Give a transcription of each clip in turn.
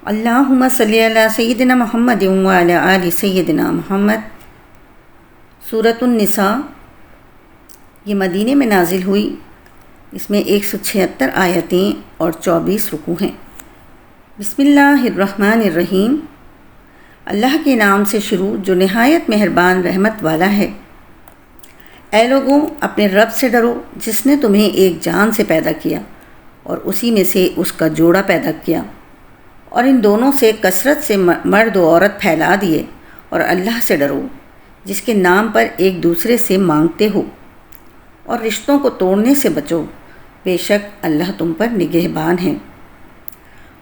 اللہم صلی علی سیدنا محمد وعلی آل سیدنا محمد۔ سورۃ النساء یہ مدینے میں نازل ہوئی۔ اس میں 176 آیتیں اور 24 رکوع ہیں۔ بسم اللہ الرحمن الرحیم۔ اللہ کے نام سے شروع جو نہایت مہربان رحمت والا ہے۔ اے لوگوں، اپنے رب سے ڈرو جس نے تمہیں ایک جان سے پیدا کیا اور اسی میں سے اس کا جوڑا پیدا کیا، اور ان دونوں سے کثرت سے مرد و عورت پھیلا دیے، اور اللہ سے ڈرو جس کے نام پر ایک دوسرے سے مانگتے ہو، اور رشتوں کو توڑنے سے بچو، بے شک اللہ تم پر نگہبان ہے۔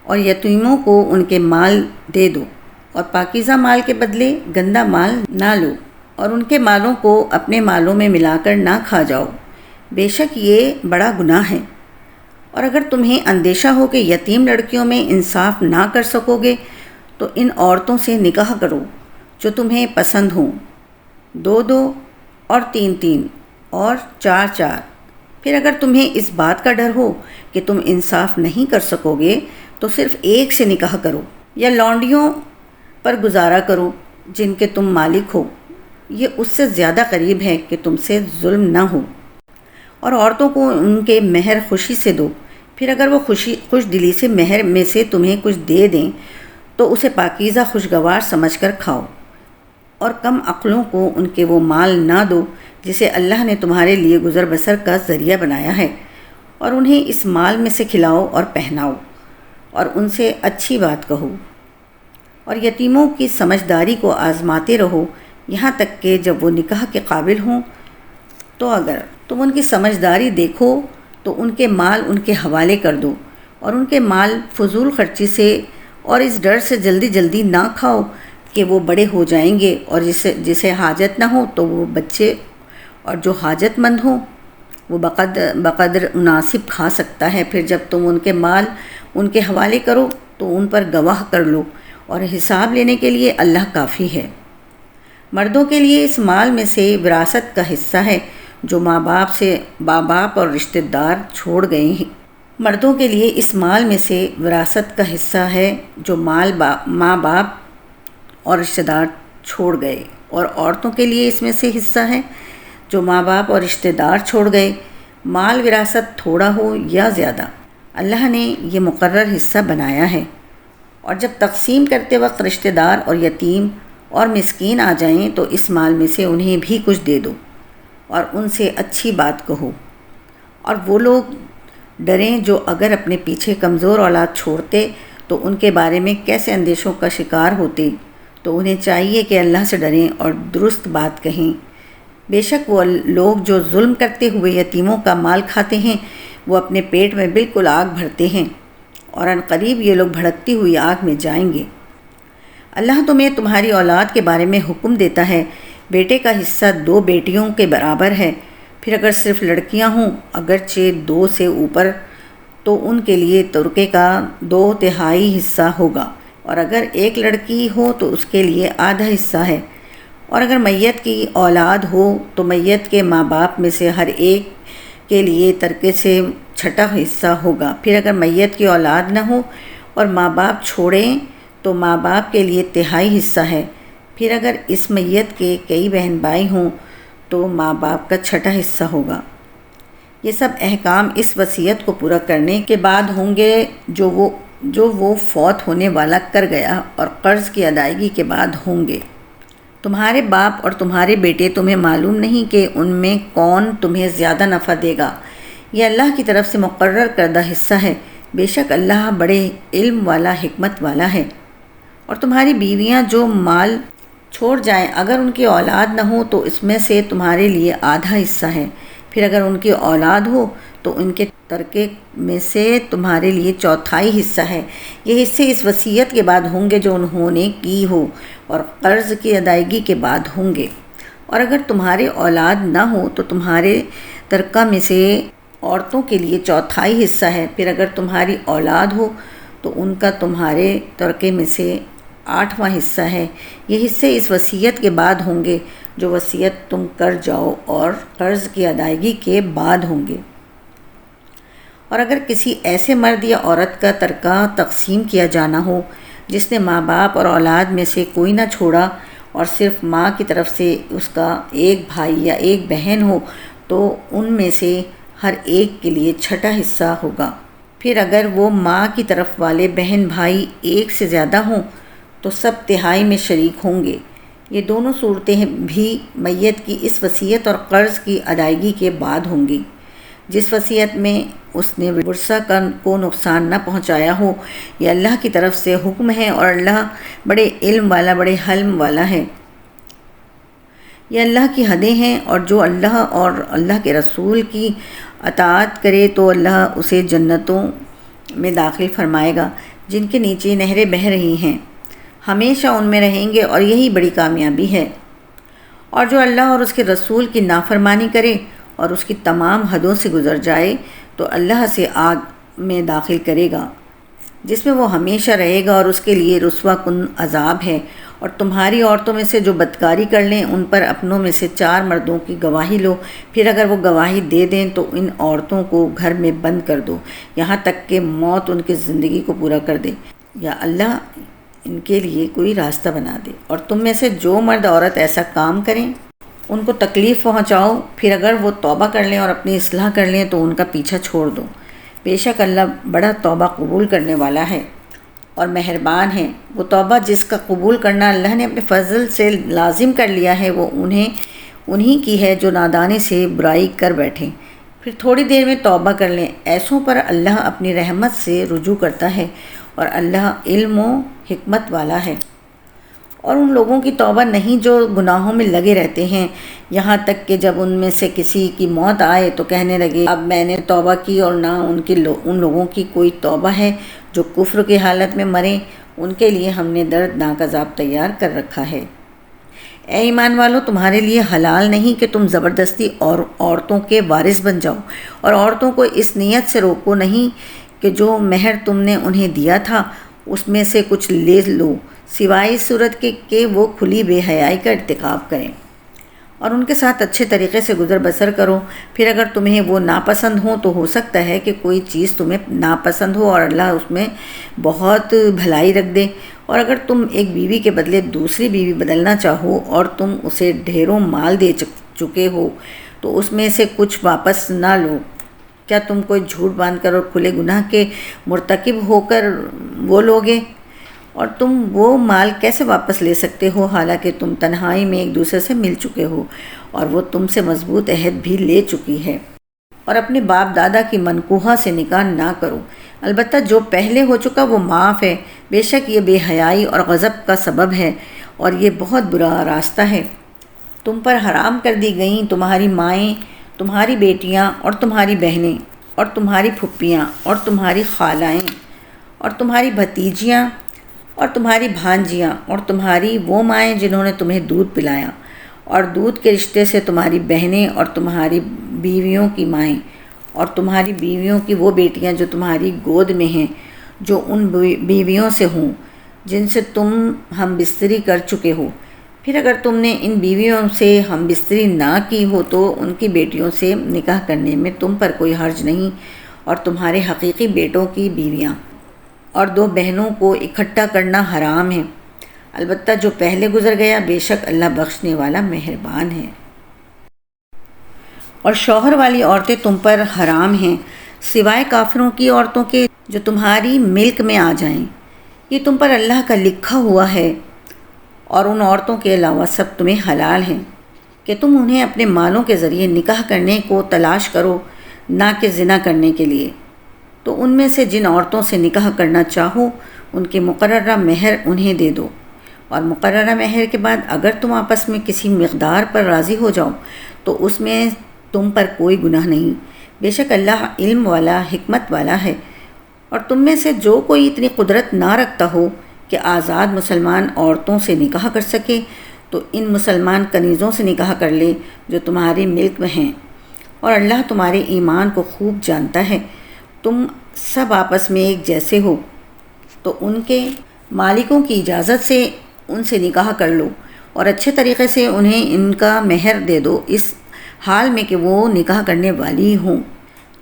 اور یتیموں کو ان کے مال دے دو، اور پاکیزہ مال کے بدلے گندا مال نہ لو، اور ان کے مالوں کو اپنے مالوں میں ملا کر نہ کھا جاؤ، بے شک یہ بڑا گناہ ہے۔ اور اگر تمہیں اندیشہ ہو کہ یتیم لڑکیوں میں انصاف نہ کر سکو گے تو ان عورتوں سے نکاح کرو جو تمہیں پسند ہوں، 2 اور 3 اور 4۔ پھر اگر تمہیں اس بات کا ڈر ہو کہ تم انصاف نہیں کر سکو گے تو صرف ایک سے نکاح کرو، یا لونڈیوں پر گزارا کرو جن کے تم مالک ہو، یہ اس سے زیادہ قریب ہے کہ تم سے ظلم نہ ہو۔ اور عورتوں کو ان کے مہر خوشی سے دو، پھر اگر وہ خوش دلی سے مہر میں سے تمہیں کچھ دے دیں تو اسے پاکیزہ خوشگوار سمجھ کر کھاؤ، اور کم عقلوں کو ان کے وہ مال نہ دو جسے اللہ نے تمہارے لیے گزر بسر کا ذریعہ بنایا ہے، اور انہیں اس مال میں سے کھلاؤ اور پہناؤ، اور ان سے اچھی بات کہو۔ اور یتیموں کی سمجھداری کو آزماتے رہو یہاں تک کہ جب وہ نکاح کے قابل ہوں، تو اگر تم ان کی سمجھداری دیکھو تو ان کے مال ان کے حوالے کر دو، اور ان کے مال فضول خرچی سے اور اس ڈر سے جلدی نہ کھاؤ کہ وہ بڑے ہو جائیں گے، اور جسے حاجت نہ ہو تو وہ بچے، اور جو حاجت مند ہوں وہ بقدر مناسب کھا سکتا ہے۔ پھر جب تم ان کے مال ان کے حوالے کرو تو ان پر گواہ کر لو، اور حساب لینے کے لیے اللہ کافی ہے۔ مردوں کے لیے اس مال میں سے وراثت کا حصہ ہے جو ماں باپ اور رشتہ دار چھوڑ گئے ہیں۔ مردوں کے لیے اس مال میں سے وراثت کا حصہ ہے جو ماں باپ اور رشتہ دار چھوڑ گئے، اور عورتوں کے لیے اس میں سے حصہ ہے جو ماں باپ اور رشتہ دار چھوڑ گئے، مال وراثت تھوڑا ہو یا زیادہ، اللہ نے یہ مقرر حصہ بنایا ہے۔ اور جب تقسیم کرتے وقت رشتہ دار اور یتیم اور مسکین آ جائیں تو اس مال میں سے انہیں بھی کچھ دے دو، اور ان سے اچھی بات کہو۔ اور وہ لوگ ڈریں جو اگر اپنے پیچھے کمزور اولاد چھوڑتے تو ان کے بارے میں کیسے اندیشوں کا شکار ہوتے، تو انہیں چاہیے کہ اللہ سے ڈریں اور درست بات کہیں۔ بے شک وہ لوگ جو ظلم کرتے ہوئے یتیموں کا مال کھاتے ہیں وہ اپنے پیٹ میں بالکل آگ بھرتے ہیں، اور عنقریب یہ لوگ بھڑکتی ہوئی آگ میں جائیں گے۔ اللہ تمہیں تمہاری اولاد کے بارے میں حکم دیتا ہے، بیٹے کا حصہ 2 بیٹیوں کے برابر ہے، پھر اگر صرف لڑکیاں ہوں اگرچہ 2 سے اوپر تو ان کے لیے ترکے کا 2/3 حصہ ہوگا، اور اگر ایک لڑکی ہو تو اس کے لیے آدھا حصہ ہے۔ اور اگر میت کی اولاد ہو تو میت کے ماں باپ میں سے ہر ایک کے لیے ترکے سے 6واں حصہ ہوگا۔ پھر اگر میت کی اولاد نہ ہو اور ماں باپ چھوڑیں تو ماں باپ کے لیے 1/3 حصہ ہے۔ پھر اگر اس میت کے کئی بہن بھائی ہوں تو ماں باپ کا 6واں حصہ ہوگا۔ یہ سب احکام اس وصیت کو پورا کرنے کے بعد ہوں گے جو وہ فوت ہونے والا کر گیا، اور قرض کی ادائیگی کے بعد ہوں گے۔ تمہارے باپ اور تمہارے بیٹے تمہیں معلوم نہیں کہ ان میں کون تمہیں زیادہ نفع دے گا، یہ اللہ کی طرف سے مقرر کردہ حصہ ہے، بے شک اللہ بڑے علم والا حکمت والا ہے۔ اور تمہاری بیویاں جو مال چھوڑ جائیں اگر ان کی اولاد نہ ہو تو اس میں سے تمہارے لیے آدھا حصہ ہے، پھر اگر ان کی اولاد ہو تو ان کے ترکے میں سے تمہارے لیے 1/4 حصہ ہے۔ یہ حصے اس وصیت کے بعد ہوں گے جو انہوں نے کی ہو، اور قرض کی ادائیگی کے بعد ہوں گے۔ اور اگر تمہارے اولاد نہ ہو تو تمہارے ترکہ میں سے عورتوں کے لیے 1/4 حصہ ہے، پھر اگر تمہاری اولاد ہو تو ان کا تمہارے ترکے میں سے 8واں حصہ ہے۔ یہ حصے اس وصیت کے بعد ہوں گے جو وصیت تم کر جاؤ، اور قرض کی ادائیگی کے بعد ہوں گے۔ اور اگر کسی ایسے مرد یا عورت کا ترکہ تقسیم کیا جانا ہو جس نے ماں باپ اور اولاد میں سے کوئی نہ چھوڑا اور صرف ماں کی طرف سے اس کا ایک بھائی یا ایک بہن ہو تو ان میں سے ہر ایک کے لیے چھٹا حصہ ہوگا۔ پھر اگر وہ ماں کی طرف والے بہن بھائی ایک سے زیادہ ہوں تو سب تہائی میں شریک ہوں گے۔ یہ دونوں صورتیں بھی میت کی اس وصیت اور قرض کی ادائیگی کے بعد ہوں گی جس وصیت میں اس نے ورثہ کو نقصان نہ پہنچایا ہو۔ یہ اللہ کی طرف سے حکم ہے اور اللہ بڑے علم والا، بڑے حلم والا ہے۔ یہ اللہ کی حدیں ہیں، اور جو اللہ اور اللہ کے رسول کی اطاعت کرے تو اللہ اسے جنتوں میں داخل فرمائے گا جن کے نیچے نہریں بہہ رہی ہیں، ہمیشہ ان میں رہیں گے، اور یہی بڑی کامیابی ہے۔ اور جو اللہ اور اس کے رسول کی نافرمانی کرے اور اس کی تمام حدوں سے گزر جائے تو اللہ سے آگ میں داخل کرے گا جس میں وہ ہمیشہ رہے گا، اور اس کے لیے رسوا کن عذاب ہے۔ اور تمہاری عورتوں میں سے جو بدکاری کر لیں ان پر اپنوں میں سے 4 مردوں کی گواہی لو، پھر اگر وہ گواہی دے دیں تو ان عورتوں کو گھر میں بند کر دو یہاں تک کہ موت ان کی زندگی کو پورا کر دے یا اللہ ان کے لیے کوئی راستہ بنا دے۔ اور تم میں سے جو مرد عورت ایسا کام کریں ان کو تکلیف پہنچاؤ، پھر اگر وہ توبہ کر لیں اور اپنی اصلاح کر لیں تو ان کا پیچھا چھوڑ دو۔ بے شک اللہ بڑا توبہ قبول کرنے والا ہے اور مہربان ہے۔ وہ توبہ جس کا قبول کرنا اللہ نے اپنے فضل سے لازم کر لیا ہے وہ انہی کی ہے جو نادانی سے برائی کر بیٹھیں پھر تھوڑی دیر میں توبہ کر لیں۔ ایسوں پر اللہ اپنی رحمت سے رجوع کرتا ہے اور اللہ علم و حکمت والا ہے۔ اور ان لوگوں کی توبہ نہیں جو گناہوں میں لگے رہتے ہیں یہاں تک کہ جب ان میں سے کسی کی موت آئے تو کہنے لگے اب میں نے توبہ کی، اور نہ ان لوگوں کی کوئی توبہ ہے جو کفر کی حالت میں مریں، ان کے لیے ہم نے دردناک عذاب تیار کر رکھا ہے۔ اے ایمان والو، تمہارے لیے حلال نہیں کہ تم زبردستی عورتوں کے وارث بن جاؤ، اور عورتوں کو اس نیت سے روکو نہیں کہ جو مہر تم نے انہیں دیا تھا اس میں سے کچھ لے لو، سوائے اس صورت کے کہ وہ کھلی بے حیائی کا ارتکاب کریں، اور ان کے ساتھ اچھے طریقے سے گزر بسر کرو۔ پھر اگر تمہیں وہ ناپسند ہوں تو ہو سکتا ہے کہ کوئی چیز تمہیں ناپسند ہو اور اللہ اس میں بہت بھلائی رکھ دے، اور اگر تم ایک بیوی کے بدلے دوسری بیوی بدلنا چاہو اور تم اسے ڈھیروں مال دے چکے ہو تو اس میں سے کچھ واپس نہ لو۔ کیا تم کوئی جھوٹ باندھ کر اور کھلے گناہ کے مرتکب ہو کر وہ لوگے؟ اور تم وہ مال کیسے واپس لے سکتے ہو حالانکہ تم تنہائی میں ایک دوسرے سے مل چکے ہو اور وہ تم سے مضبوط عہد بھی لے چکی ہے؟ اور اپنے باپ دادا کی منکوحہ سے نکاح نہ کرو، البتہ جو پہلے ہو چکا وہ معاف ہے، بے شک یہ بے حیائی اور غضب کا سبب ہے اور یہ بہت برا راستہ ہے۔ تم پر حرام کر دی گئیں تمہاری مائیں، تمہاری بیٹیاں اور تمہاری بہنیں اور تمہاری پھپھیاں اور تمہاری خالائیں اور تمہاری بھتیجیاں اور تمہاری بھانجیاں اور تمہاری وہ مائیں جنہوں نے تمہیں دودھ پلایا، اور دودھ کے رشتے سے تمہاری بہنیں اور تمہاری بیویوں کی مائیں اور تمہاری بیویوں کی وہ بیٹیاں جو تمہاری گود میں ہیں، جو ان بیویوں سے ہوں جن سے تم ہم بستری کر چکے ہو۔ پھر اگر تم نے ان بیویوں سے ہم بستری نہ کی ہو تو ان کی بیٹیوں سے نکاح کرنے میں تم پر کوئی حرج نہیں، اور تمہارے حقیقی بیٹوں کی بیویاں اور 2 بہنوں کو اکٹھا کرنا حرام ہے، البتہ جو پہلے گزر گیا، بے شک اللہ بخشنے والا مہربان ہے۔ اور شوہر والی عورتیں تم پر حرام ہیں سوائے کافروں کی عورتوں کے جو تمہاری ملک میں آ جائیں، یہ تم پر اللہ کا لکھا ہوا ہے، اور ان عورتوں کے علاوہ سب تمہیں حلال ہیں کہ تم انہیں اپنے مالوں کے ذریعے نکاح کرنے کو تلاش کرو، نہ کہ زنا کرنے کے لیے۔ تو ان میں سے جن عورتوں سے نکاح کرنا چاہو ان کے مقررہ مہر انہیں دے دو، اور مقررہ مہر کے بعد اگر تم آپس میں کسی مقدار پر راضی ہو جاؤ تو اس میں تم پر کوئی گناہ نہیں، بے شک اللہ علم والا حکمت والا ہے۔ اور تم میں سے جو کوئی اتنی قدرت نہ رکھتا ہو کہ آزاد مسلمان عورتوں سے نکاح کر سکے تو ان مسلمان کنیزوں سے نکاح کر لے جو تمہارے ملک میں ہیں، اور اللہ تمہارے ایمان کو خوب جانتا ہے۔ تم سب آپس میں ایک جیسے ہو تو ان کے مالکوں کی اجازت سے ان سے نکاح کر لو، اور اچھے طریقے سے انہیں ان کا مہر دے دو، اس حال میں کہ وہ نکاح کرنے والی ہوں،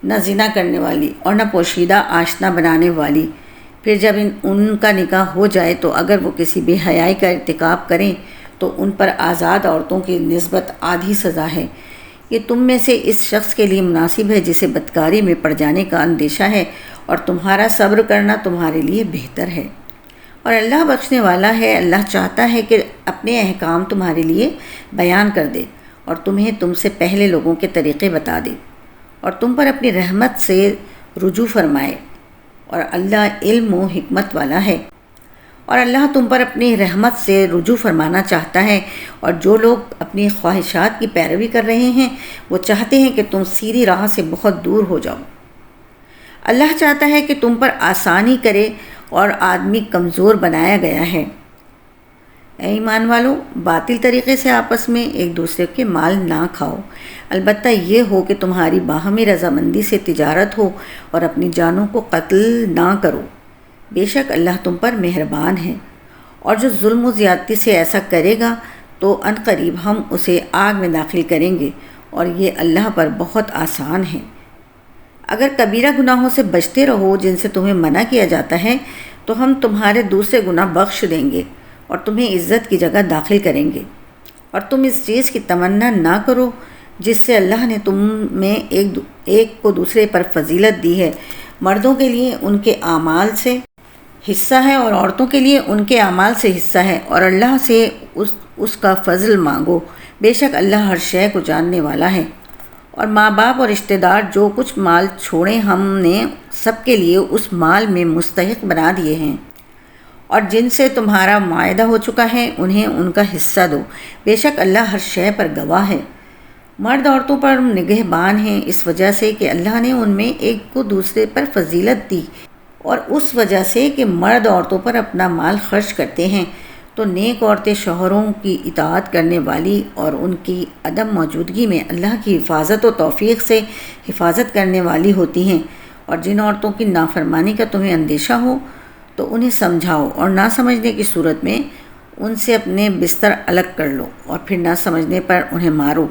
نہ زنا کرنے والی اور نہ پوشیدہ آشنا بنانے والی، پھر جب ان کا نکاح ہو جائے تو اگر وہ کسی بے حیائی کا ارتکاب کریں تو ان پر آزاد عورتوں کی نسبت آدھی سزا ہے۔ یہ تم میں سے اس شخص کے لیے مناسب ہے جسے بدکاری میں پڑ جانے کا اندیشہ ہے، اور تمہارا صبر کرنا تمہارے لیے بہتر ہے، اور اللہ بخشنے والا ہے۔ اللہ چاہتا ہے کہ اپنے احکام تمہارے لیے بیان کر دے اور تمہیں تم سے پہلے لوگوں کے طریقے بتا دے، اور تم پر اپنی رحمت سے رجوع فرمائے، اور اللہ علم و حکمت والا ہے۔ اور اللہ تم پر اپنی رحمت سے رجوع فرمانا چاہتا ہے، اور جو لوگ اپنی خواہشات کی پیروی کر رہے ہیں وہ چاہتے ہیں کہ تم سیدھی راہ سے بہت دور ہو جاؤ۔ اللہ چاہتا ہے کہ تم پر آسانی کرے، اور آدمی کمزور بنایا گیا ہے۔ اے ایمان والو، باطل طریقے سے آپس میں ایک دوسرے کے مال نہ کھاؤ، البتہ یہ ہو کہ تمہاری باہمی رضامندی سے تجارت ہو، اور اپنی جانوں کو قتل نہ کرو، بے شک اللہ تم پر مہربان ہے۔ اور جو ظلم و زیادتی سے ایسا کرے گا تو عنقریب ہم اسے آگ میں داخل کریں گے، اور یہ اللہ پر بہت آسان ہے۔ اگر کبیرہ گناہوں سے بچتے رہو جن سے تمہیں منع کیا جاتا ہے تو ہم تمہارے دوسرے گناہ بخش دیں گے اور تمہیں عزت کی جگہ داخل کریں گے۔ اور تم اس چیز کی تمنا نہ کرو جس سے اللہ نے تم میں ایک کو دوسرے پر فضیلت دی ہے۔ مردوں کے لیے ان کے اعمال سے حصہ ہے اور عورتوں کے لیے ان کے اعمال سے حصہ ہے، اور اللہ سے اس کا فضل مانگو، بے شک اللہ ہر شے کو جاننے والا ہے۔ اور ماں باپ اور رشتہ دار جو کچھ مال چھوڑیں ہم نے سب کے لیے اس مال میں مستحق بنا دیے ہیں، اور جن سے تمہارا معاہدہ ہو چکا ہے انہیں ان کا حصہ دو، بے شک اللہ ہر شے پر گواہ ہے۔ مرد عورتوں پر نگہبان ہیں اس وجہ سے کہ اللہ نے ان میں ایک کو دوسرے پر فضیلت دی، اور اس وجہ سے کہ مرد عورتوں پر اپنا مال خرچ کرتے ہیں تو نیک عورتیں شوہروں کی اطاعت کرنے والی اور ان کی عدم موجودگی میں اللہ کی حفاظت و توفیق سے حفاظت کرنے والی ہوتی ہیں۔ اور جن عورتوں کی نافرمانی کا تمہیں اندیشہ ہو تو انہیں سمجھاؤ، اور نہ سمجھنے کی صورت میں ان سے اپنے بستر الگ کر لو، اور پھر نہ سمجھنے پر انہیں مارو۔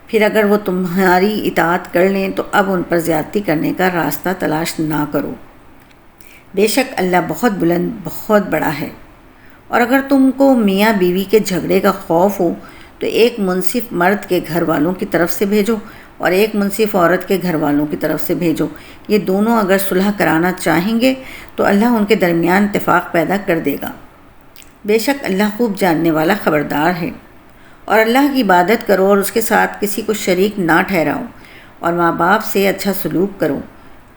پھر اگر وہ تمہاری اطاعت کر لیں تو اب ان پر زیادتی کرنے کا راستہ تلاش نہ کرو، بے شک اللہ بہت بلند بہت بڑا ہے۔ اور اگر تم کو میاں بیوی کے جھگڑے کا خوف ہو تو ایک منصف مرد کے گھر والوں کی طرف سے بھیجو اور ایک منصف عورت کے گھر والوں کی طرف سے بھیجو، یہ دونوں اگر صلح کرانا چاہیں گے تو اللہ ان کے درمیان اتفاق پیدا کر دے گا، بے شک اللہ خوب جاننے والا خبردار ہے۔ اور اللہ کی عبادت کرو اور اس کے ساتھ کسی کو شریک نہ ٹھہراؤ، اور ماں باپ سے اچھا سلوک کرو،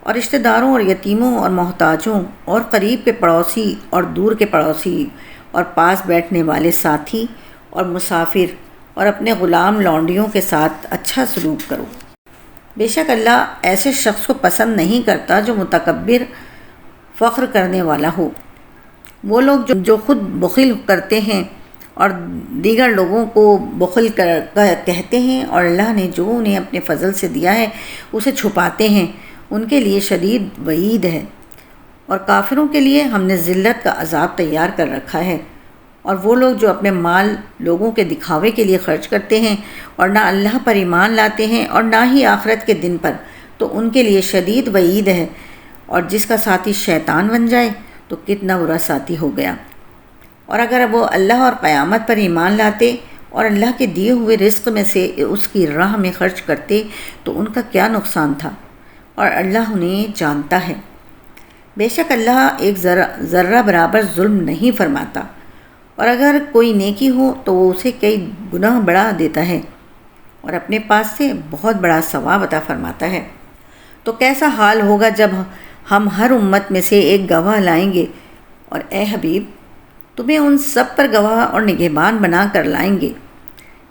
اور رشتہ داروں اور یتیموں اور محتاجوں اور قریب کے پڑوسی اور دور کے پڑوسی اور پاس بیٹھنے والے ساتھی اور مسافر اور اپنے غلام لونڈیوں کے ساتھ اچھا سلوک کرو، بے شک اللہ ایسے شخص کو پسند نہیں کرتا جو متکبر فخر کرنے والا ہو۔ وہ لوگ جو خود بخل کرتے ہیں اور دیگر لوگوں کو بخل کہتے ہیں، اور اللہ نے جو انہیں اپنے فضل سے دیا ہے اسے چھپاتے ہیں، ان کے لیے شدید وعید ہے۔ اور کافروں کے لیے ہم نے ذلت کا عذاب تیار کر رکھا ہے۔ اور وہ لوگ جو اپنے مال لوگوں کے دکھاوے کے لیے خرچ کرتے ہیں اور نہ اللہ پر ایمان لاتے ہیں اور نہ ہی آخرت کے دن پر، تو ان کے لیے شدید وعید ہے۔ اور جس کا ساتھی شیطان بن جائے تو کتنا برا ساتھی ہو گیا۔ اور اگر وہ اللہ اور قیامت پر ایمان لاتے اور اللہ کے دیے ہوئے رزق میں سے اس کی راہ میں خرچ کرتے تو ان کا کیا نقصان تھا، اور اللہ انہیں جانتا ہے۔ بے شک اللہ ایک ذرہ برابر ظلم نہیں فرماتا، اور اگر کوئی نیکی ہو تو وہ اسے کئی گناہ بڑھا دیتا ہے اور اپنے پاس سے بہت بڑا ثواب عطا فرماتا ہے۔ تو کیسا حال ہوگا جب ہم ہر امت میں سے ایک گواہ لائیں گے، اور اے حبیب تمہیں ان سب پر گواہ اور نگہبان بنا کر لائیں گے۔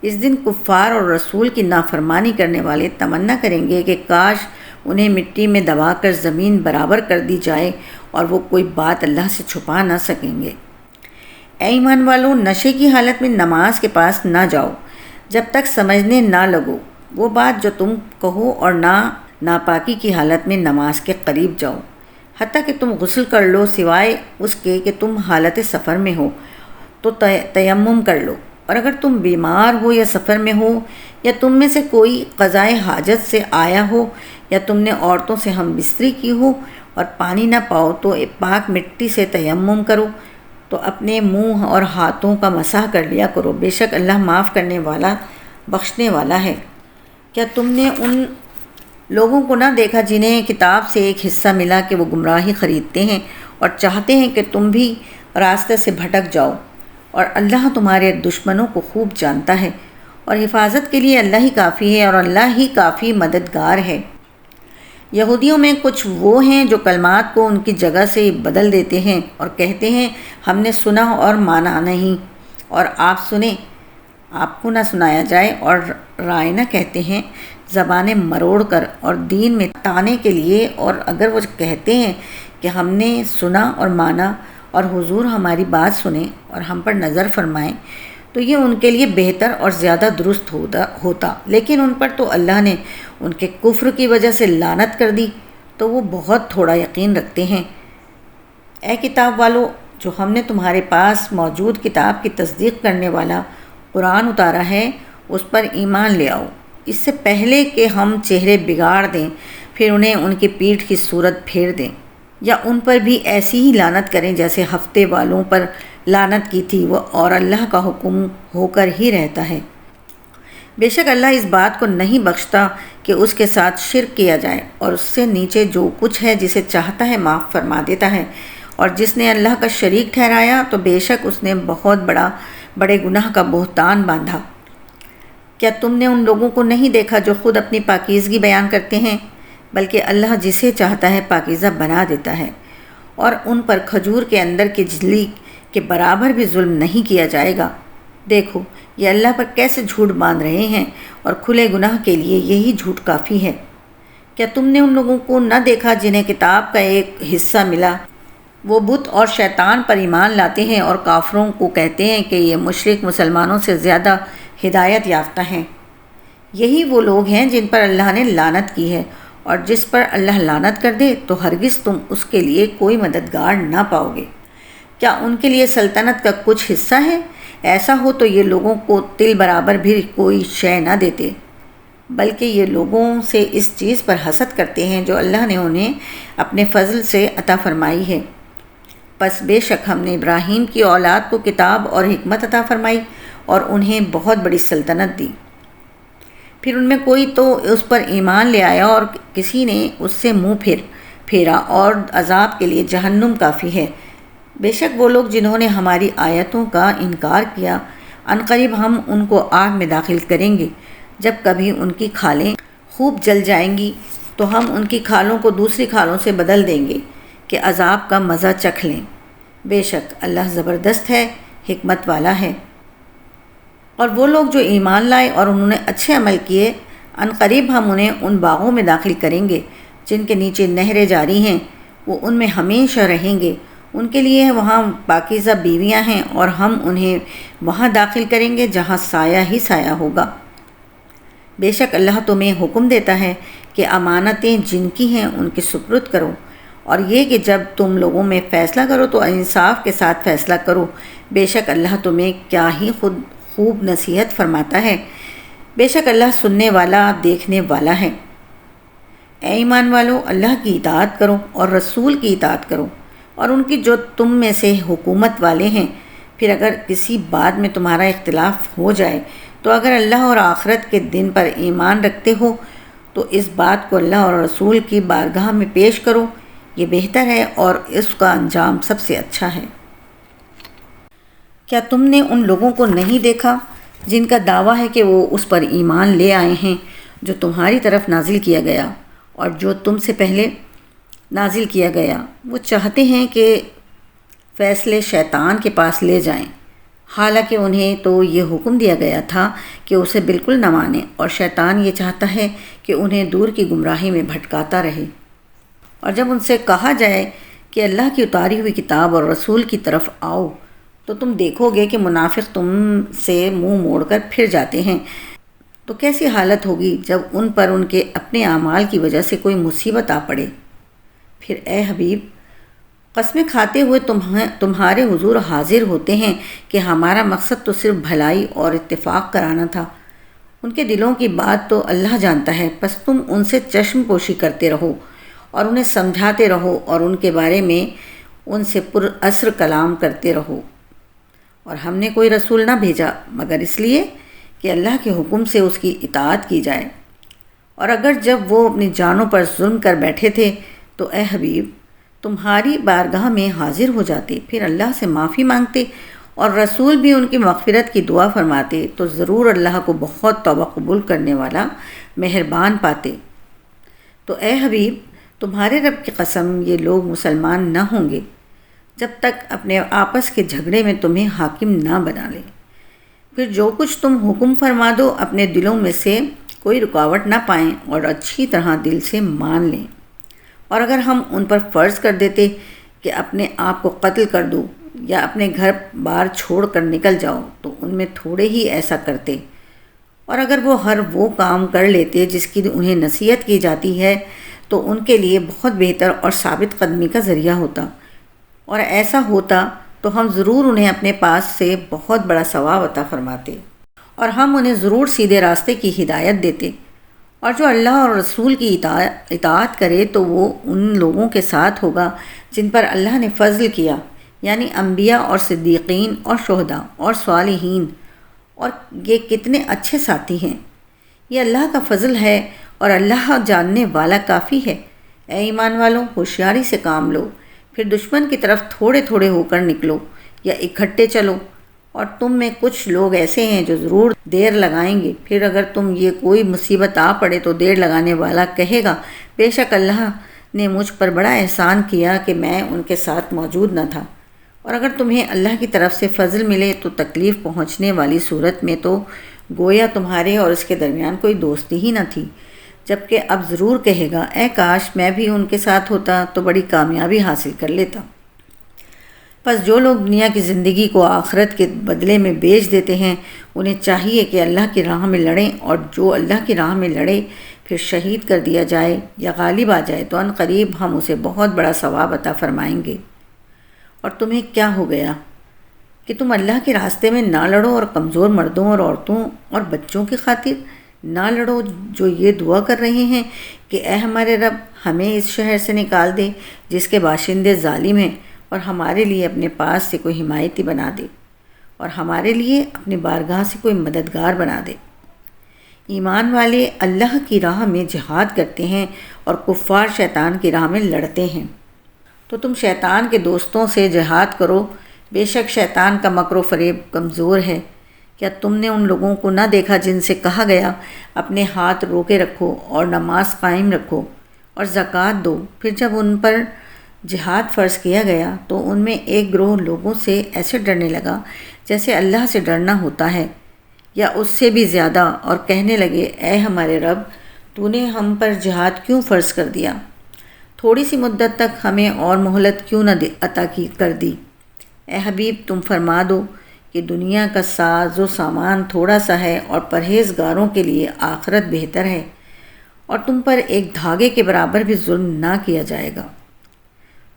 اس دن کفار اور رسول کی نافرمانی کرنے والے تمنا کریں گے کہ کاش انہیں مٹی میں دبا کر زمین برابر کر دی جائے اور وہ کوئی بات اللہ سے چھپا نہ سکیں گے۔ اے ایمان والو، نشے کی حالت میں نماز کے پاس نہ جاؤ جب تک سمجھنے نہ لگو وہ بات جو تم کہو، اور نہ ناپاکی کی حالت میں نماز کے قریب جاؤ حتیٰ کہ تم غسل کر لو، سوائے اس کے کہ تم حالت سفر میں ہو تو تیمم کر لو۔ اور اگر تم بیمار ہو یا سفر میں ہو، یا تم میں سے کوئی قضائے حاجت سے آیا ہو، یا تم نے عورتوں سے ہم بستری کی ہو اور پانی نہ پاؤ تو پاک مٹی سے تیمم کرو، تو اپنے منہ اور ہاتھوں کا مسح کر لیا کرو، بے شک اللہ معاف کرنے والا بخشنے والا ہے۔ کیا تم نے ان لوگوں کو نہ دیکھا جنہیں کتاب سے ایک حصہ ملا کہ وہ گمراہی خریدتے ہیں اور چاہتے ہیں کہ تم بھی راستے سے بھٹک جاؤ، اور اللہ تمہارے دشمنوں کو خوب جانتا ہے، اور حفاظت کے لیے اللہ ہی کافی ہے، اور اللہ ہی کافی مددگار ہے۔ یہودیوں میں کچھ وہ ہیں جو کلمات کو ان کی جگہ سے بدل دیتے ہیں اور کہتے ہیں ہم نے سنا اور مانا نہیں، اور آپ سنیں آپ کو نہ سنایا جائے، اور رائے نہ کہتے ہیں زبانیں مروڑ کر اور دین میں تانے کے لیے، اور اگر وہ کہتے ہیں کہ ہم نے سنا اور مانا اور حضور ہماری بات سنیں اور ہم پر نظر فرمائیں تو یہ ان کے لیے بہتر اور زیادہ درست ہوتا، لیکن ان پر تو اللہ نے ان کے کفر کی وجہ سے لعنت کر دی، تو وہ بہت تھوڑا یقین رکھتے ہیں۔ اے کتاب والو، جو ہم نے تمہارے پاس موجود کتاب کی تصدیق کرنے والا قرآن اتارا ہے اس پر ایمان لے آؤ، اس سے پہلے کہ ہم چہرے بگاڑ دیں پھر انہیں ان کی پیٹھ کی صورت پھیر دیں، یا ان پر بھی ایسی ہی لعنت کریں جیسے ہفتے والوں پر لعنت کی تھی، وہ اور اللہ کا حکم ہو کر ہی رہتا ہے۔ بے شک اللہ اس بات کو نہیں بخشتا کہ اس کے ساتھ شرک کیا جائے، اور اس سے نیچے جو کچھ ہے جسے چاہتا ہے معاف فرما دیتا ہے، اور جس نے اللہ کا شریک ٹھہرایا تو بے شک اس نے بہت بڑے گناہ کا بہتان باندھا۔ کیا تم نے ان لوگوں کو نہیں دیکھا جو خود اپنی پاکیزگی بیان کرتے ہیں؟ بلکہ اللہ جسے چاہتا ہے پاکیزہ بنا دیتا ہے، اور ان پر کھجور کے اندر کی جھلی کے برابر بھی ظلم نہیں کیا جائے گا۔ دیکھو یہ اللہ پر کیسے جھوٹ باندھ رہے ہیں، اور کھلے گناہ کے لیے یہی جھوٹ کافی ہے۔ کیا تم نے ان لوگوں کو نہ دیکھا جنہیں کتاب کا ایک حصہ ملا؟ وہ بت اور شیطان پر ایمان لاتے ہیں اور کافروں کو کہتے ہیں کہ یہ مشرک مسلمانوں سے زیادہ ہدایت یافتہ ہیں۔ یہی وہ لوگ ہیں جن پر اللہ نے لعنت کی ہے، اور جس پر اللہ لعنت کر دے تو ہرگز تم اس کے لیے کوئی مددگار نہ پاؤ گے۔ کیا ان کے لیے سلطنت کا کچھ حصہ ہے؟ ایسا ہو تو یہ لوگوں کو تل برابر بھی کوئی شے نہ دیتے، بلکہ یہ لوگوں سے اس چیز پر حسد کرتے ہیں جو اللہ نے انہیں اپنے فضل سے عطا فرمائی ہے۔ پس بے شک ہم نے ابراہیم کی اولاد کو کتاب اور حکمت عطا فرمائی اور انہیں بہت بڑی سلطنت دی۔ پھر ان میں کوئی تو اس پر ایمان لے آیا اور کسی نے اس سے منہ پھیرا، اور عذاب کے لیے جہنم کافی ہے۔ بے شک وہ لوگ جنہوں نے ہماری آیتوں کا انکار کیا، عنقریب ہم ان کو آگ میں داخل کریں گے۔ جب کبھی ان کی کھالیں خوب جل جائیں گی تو ہم ان کی کھالوں کو دوسری کھالوں سے بدل دیں گے کہ عذاب کا مزہ چکھ لیں۔ بے شک اللہ زبردست ہے، حکمت والا ہے۔ اور وہ لوگ جو ایمان لائے اور انہوں نے اچھے عمل کیے، عنقریب ہم انہیں ان باغوں میں داخل کریں گے جن کے نیچے نہریں جاری ہیں، وہ ان میں ہمیشہ رہیں گے، ان کے لیے وہاں پاکیزہ بیویاں ہیں، اور ہم انہیں وہاں داخل کریں گے جہاں سایہ ہی سایہ ہوگا۔ بے شک اللہ تمہیں حکم دیتا ہے کہ امانتیں جن کی ہیں ان کی سپرد کرو، اور یہ کہ جب تم لوگوں میں فیصلہ کرو تو انصاف کے ساتھ فیصلہ کرو، بے شک اللہ تمہیں کیا ہی خوب نصیحت فرماتا ہے۔ بے شک اللہ سننے والا دیکھنے والا ہے۔ اے ایمان والو، اللہ کی اطاعت کرو اور رسول کی اطاعت کرو، اور ان کی جو تم میں سے حکومت والے ہیں۔ پھر اگر کسی بات میں تمہارا اختلاف ہو جائے تو اگر اللہ اور آخرت کے دن پر ایمان رکھتے ہو تو اس بات کو اللہ اور رسول کی بارگاہ میں پیش کرو، یہ بہتر ہے اور اس کا انجام سب سے اچھا ہے۔ کیا تم نے ان لوگوں کو نہیں دیکھا جن کا دعویٰ ہے کہ وہ اس پر ایمان لے آئے ہیں جو تمہاری طرف نازل کیا گیا اور جو تم سے پہلے نازل کیا گیا؟ وہ چاہتے ہیں کہ فیصلے شیطان کے پاس لے جائیں، حالانکہ انہیں تو یہ حکم دیا گیا تھا کہ اسے بالکل نہ مانیں، اور شیطان یہ چاہتا ہے کہ انہیں دور کی گمراہی میں بھٹکاتا رہے۔ اور جب ان سے کہا جائے کہ اللہ کی اتاری ہوئی کتاب اور رسول کی طرف آؤ تو تم دیکھو گے کہ منافق تم سے منہ موڑ کر پھر جاتے ہیں، تو کیسی حالت ہوگی جب ان پر ان کے اپنے اعمال کی وجہ سے کوئی مصیبت آ پڑے۔ پھر اے حبیب، قسمیں کھاتے ہوئے تمہارے حضور حاضر ہوتے ہیں کہ ہمارا مقصد تو صرف بھلائی اور اتفاق کرانا تھا۔ ان کے دلوں کی بات تو اللہ جانتا ہے، پس تم ان سے چشم پوشی کرتے رہو اور انہیں سمجھاتے رہو اور ان کے بارے میں ان سے پر اثر کلام کرتے رہو۔ اور ہم نے کوئی رسول نہ بھیجا مگر اس لیے کہ اللہ کے حکم سے اس کی اطاعت کی جائے۔ اور اگر جب وہ اپنی جانوں پر ظلم کر بیٹھے تھے تو اے حبیب تمہاری بارگاہ میں حاضر ہو جاتے، پھر اللہ سے معافی مانگتے اور رسول بھی ان کی مغفرت کی دعا فرماتے تو ضرور اللہ کو بہت توبہ قبول کرنے والا مہربان پاتے۔ تو اے حبیب تمہارے رب کی قسم یہ لوگ مسلمان نہ ہوں گے جب تک اپنے آپس کے جھگڑے میں تمہیں حاکم نہ بنا لیں، پھر جو کچھ تم حکم فرما دو اپنے دلوں میں سے کوئی رکاوٹ نہ پائیں اور اچھی طرح دل سے مان لیں۔ اور اگر ہم ان پر فرض کر دیتے کہ اپنے آپ کو قتل کر دو یا اپنے گھر بار چھوڑ کر نکل جاؤ تو ان میں تھوڑے ہی ایسا کرتے، اور اگر وہ کام کر لیتے جس کی انہیں نصیحت کی جاتی ہے تو ان کے لیے بہت بہتر اور ثابت قدمی کا ذریعہ ہوتا، اور ایسا ہوتا تو ہم ضرور انہیں اپنے پاس سے بہت بڑا ثواب عطا فرماتے اور ہم انہیں ضرور سیدھے راستے کی ہدایت دیتے۔ اور جو اللہ اور رسول کی اطاعت کرے تو وہ ان لوگوں کے ساتھ ہوگا جن پر اللہ نے فضل کیا، یعنی انبیاء اور صدیقین اور شہداء اور صالحین، اور یہ کتنے اچھے ساتھی ہیں۔ یہ اللہ کا فضل ہے اور اللہ جاننے والا کافی ہے۔ اے ایمان والوں ہوشیاری سے کام لو، پھر دشمن کی طرف تھوڑے تھوڑے ہو کر نکلو یا اکٹھے چلو، اور تم میں کچھ لوگ ایسے ہیں جو ضرور دیر لگائیں گے، پھر اگر تم یہ کوئی مصیبت آ پڑے تو دیر لگانے والا کہے گا بے شک اللہ نے مجھ پر بڑا احسان کیا کہ میں ان کے ساتھ موجود نہ تھا۔ اور اگر تمہیں اللہ کی طرف سے فضل ملے تو تکلیف پہنچنے والی صورت میں تو گویا تمہارے اور اس کے درمیان کوئی دوستی ہی نہ تھی، جبکہ اب ضرور کہے گا اے کاش میں بھی ان کے ساتھ ہوتا تو بڑی کامیابی حاصل کر لیتا۔ پس جو لوگ دنیا کی زندگی کو آخرت کے بدلے میں بیچ دیتے ہیں انہیں چاہیے کہ اللہ کی راہ میں لڑیں، اور جو اللہ کی راہ میں لڑے پھر شہید کر دیا جائے یا غالب آ جائے تو ان قریب ہم اسے بہت بڑا ثواب عطا فرمائیں گے۔ اور تمہیں کیا ہو گیا کہ تم اللہ کے راستے میں نہ لڑو، اور کمزور مردوں اور عورتوں اور بچوں کی خاطر نہ لڑو جو یہ دعا کر رہے ہیں کہ اے ہمارے رب ہمیں اس شہر سے نکال دے جس کے باشندے ظالم ہیں، اور ہمارے لیے اپنے پاس سے کوئی حمایتی بنا دے، اور ہمارے لیے اپنی بارگاہ سے کوئی مددگار بنا دے۔ ایمان والے اللہ کی راہ میں جہاد کرتے ہیں اور کفار شیطان کی راہ میں لڑتے ہیں۔ تو تم شیطان کے دوستوں سے جہاد کرو، بے شک شیطان کا مکر و فریب کمزور ہے۔ کیا تم نے ان لوگوں کو نہ دیکھا جن سے کہا گیا اپنے ہاتھ روکے رکھو اور نماز قائم رکھو اور زکوٰۃ دو، پھر جب ان پر جہاد فرض کیا گیا تو ان میں ایک گروہ لوگوں سے ایسے ڈرنے لگا جیسے اللہ سے ڈرنا ہوتا ہے یا اس سے بھی زیادہ، اور کہنے لگے اے ہمارے رب تو نے ہم پر جہاد کیوں فرض کر دیا؟ تھوڑی سی مدت تک ہمیں اور مہلت کیوں نہ عطا کر دی؟ اے حبیب تم فرما دو کہ دنیا کا ساز و سامان تھوڑا سا ہے اور پرہیزگاروں کے لیے آخرت بہتر ہے، اور تم پر ایک دھاگے کے برابر بھی ظلم نہ کیا جائے گا۔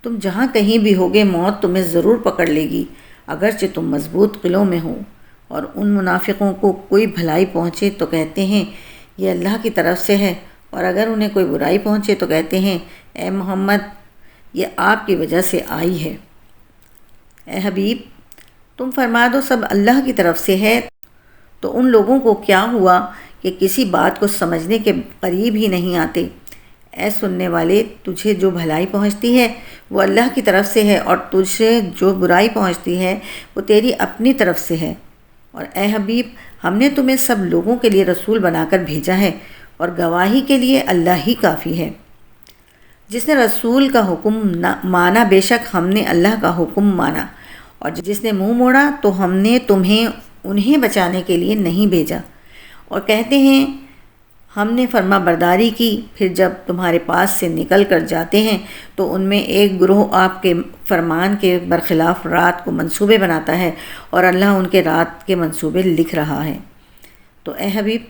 تم جہاں کہیں بھی ہوگے موت تمہیں ضرور پکڑ لے گی، اگرچہ تم مضبوط قلعوں میں ہو۔ اور ان منافقوں کو کوئی بھلائی پہنچے تو کہتے ہیں یہ اللہ کی طرف سے ہے، اور اگر انہیں کوئی برائی پہنچے تو کہتے ہیں اے محمد یہ آپ کی وجہ سے آئی ہے۔ اے حبیب تم فرما دو سب اللہ کی طرف سے ہے، تو ان لوگوں کو کیا ہوا کہ کسی بات کو سمجھنے کے قریب ہی نہیں آتے۔ اے سننے والے تجھے جو بھلائی پہنچتی ہے وہ اللہ کی طرف سے ہے، اور تجھے جو برائی پہنچتی ہے وہ تیری اپنی طرف سے ہے۔ اور اے حبیب ہم نے تمہیں سب لوگوں کے لیے رسول بنا کر بھیجا ہے، اور گواہی کے لیے اللہ ہی کافی ہے۔ جس نے رسول کا حکم مانا بے شک ہم نے اللہ کا حکم مانا، اور جس نے منہ موڑا تو ہم نے تمہیں انہیں بچانے کے لیے نہیں بھیجا۔ اور کہتے ہیں ہم نے فرما برداری کی، پھر جب تمہارے پاس سے نکل کر جاتے ہیں تو ان میں ایک گروہ آپ کے فرمان کے برخلاف رات کو منصوبے بناتا ہے، اور اللہ ان کے رات کے منصوبے لکھ رہا ہے۔ تو اے حبیب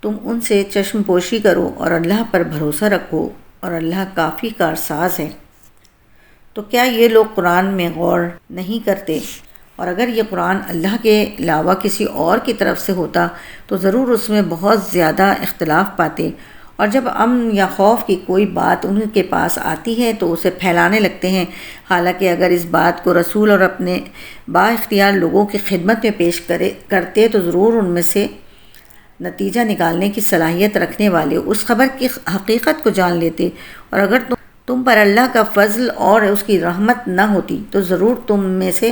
تم ان سے چشم پوشی کرو اور اللہ پر بھروسہ رکھو، اور اللہ کافی کارساز ہے۔ تو کیا یہ لوگ قرآن میں غور نہیں کرتے؟ اور اگر یہ قرآن اللہ کے علاوہ کسی اور کی طرف سے ہوتا تو ضرور اس میں بہت زیادہ اختلاف پاتے، اور جب امن یا خوف کی کوئی بات ان کے پاس آتی ہے تو اسے پھیلانے لگتے ہیں، حالانکہ اگر اس بات کو رسول اور اپنے با اختیار لوگوں کی خدمت میں پیش کرتے تو ضرور ان میں سے نتیجہ نکالنے کی صلاحیت رکھنے والے اس خبر کی حقیقت کو جان لیتے، اور اگر تم پر اللہ کا فضل اور اس کی رحمت نہ ہوتی تو ضرور تم میں سے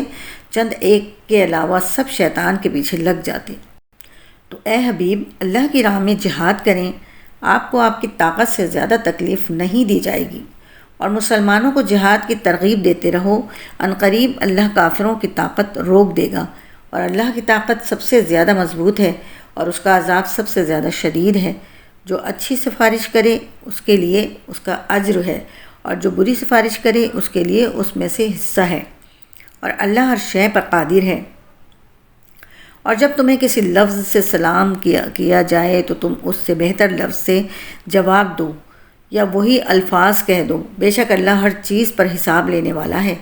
چند ایک کے علاوہ سب شیطان کے پیچھے لگ جاتے۔ تو اے حبیب، اللہ کی راہ میں جہاد کریں، آپ کو آپ کی طاقت سے زیادہ تکلیف نہیں دی جائے گی، اور مسلمانوں کو جہاد کی ترغیب دیتے رہو، عنقریب اللہ کافروں کی طاقت روک دے گا، اور اللہ کی طاقت سب سے زیادہ مضبوط ہے اور اس کا عذاب سب سے زیادہ شدید ہے۔ جو اچھی سفارش کرے اس کے لیے اس کا اجر ہے، اور جو بری سفارش کرے اس کے لیے اس میں سے حصہ ہے، اور اللہ ہر شے پر قادر ہے۔ اور جب تمہیں کسی لفظ سے سلام کیا جائے تو تم اس سے بہتر لفظ سے جواب دو یا وہی الفاظ کہہ دو، بے شک اللہ ہر چیز پر حساب لینے والا ہے۔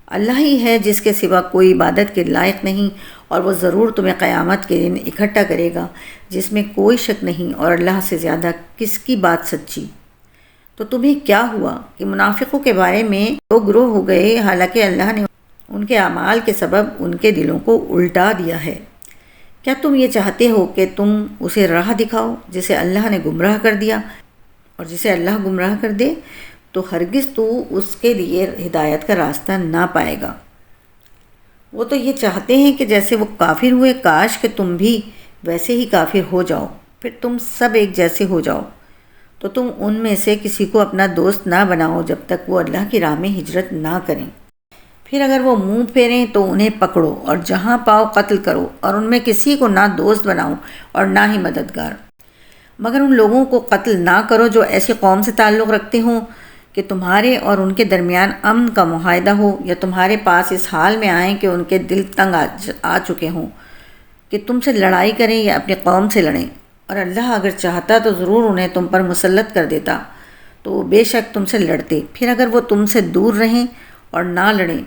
اللہ ہی ہے جس کے سوا کوئی عبادت کے لائق نہیں، اور وہ ضرور تمہیں قیامت کے دن اکٹھا کرے گا جس میں کوئی شک نہیں، اور اللہ سے زیادہ کس کی بات سچی۔ تو تمہیں کیا ہوا کہ منافقوں کے بارے میں دو گروہ ہو گئے، حالانکہ اللہ نے ان کے اعمال کے سبب ان کے دلوں کو الٹا دیا ہے۔ کیا تم یہ چاہتے ہو کہ تم اسے راہ دکھاؤ جسے اللہ نے گمراہ کر دیا، اور جسے اللہ گمراہ کر دے تو ہرگز تو اس کے لیے ہدایت کا راستہ نہ پائے گا۔ وہ تو یہ چاہتے ہیں کہ جیسے وہ کافر ہوئے، کاش کہ تم بھی ویسے ہی کافر ہو جاؤ، پھر تم سب ایک جیسے ہو جاؤ۔ تو تم ان میں سے کسی کو اپنا دوست نہ بناؤ جب تک وہ اللہ کی راہ میں ہجرت نہ کریں، پھر اگر وہ منہ پھیریں تو انہیں پکڑو اور جہاں پاؤ قتل کرو، اور ان میں کسی کو نہ دوست بناؤ اور نہ ہی مددگار، مگر ان لوگوں کو قتل نہ کرو جو ایسی قوم سے تعلق رکھتے ہوں کہ تمہارے اور ان کے درمیان امن کا معاہدہ ہو، یا تمہارے پاس اس حال میں آئیں کہ ان کے دل تنگ آ چکے ہوں کہ تم سے لڑائی کریں یا اپنی قوم سے لڑیں، اور اللہ اگر چاہتا تو ضرور انہیں تم پر مسلط کر دیتا، تو وہ بے شک تم سے لڑتے۔ پھر اگر وہ تم سے دور رہیں اور نہ لڑیں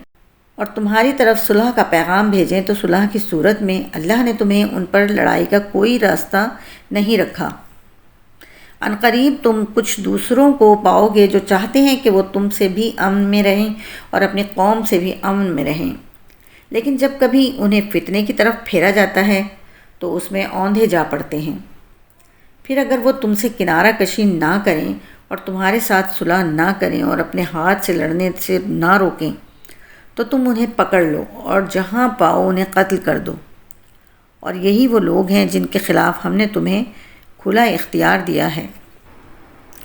اور تمہاری طرف صلح کا پیغام بھیجیں تو صلح کی صورت میں اللہ نے تمہیں ان پر لڑائی کا کوئی راستہ نہیں رکھا۔ عنقریب تم کچھ دوسروں کو پاؤ گے جو چاہتے ہیں کہ وہ تم سے بھی امن میں رہیں اور اپنی قوم سے بھی امن میں رہیں، لیکن جب کبھی انہیں فتنے کی طرف پھیرا جاتا ہے تو اس میں اوندھے جا پڑتے ہیں۔ پھر اگر وہ تم سے کنارہ کشی نہ کریں اور تمہارے ساتھ صلح نہ کریں اور اپنے ہاتھ سے لڑنے سے نہ روکیں تو تم انہیں پکڑ لو اور جہاں پاؤ انہیں قتل کر دو، اور یہی وہ لوگ ہیں جن کے خلاف ہم نے تمہیں کھلا اختیار دیا ہے۔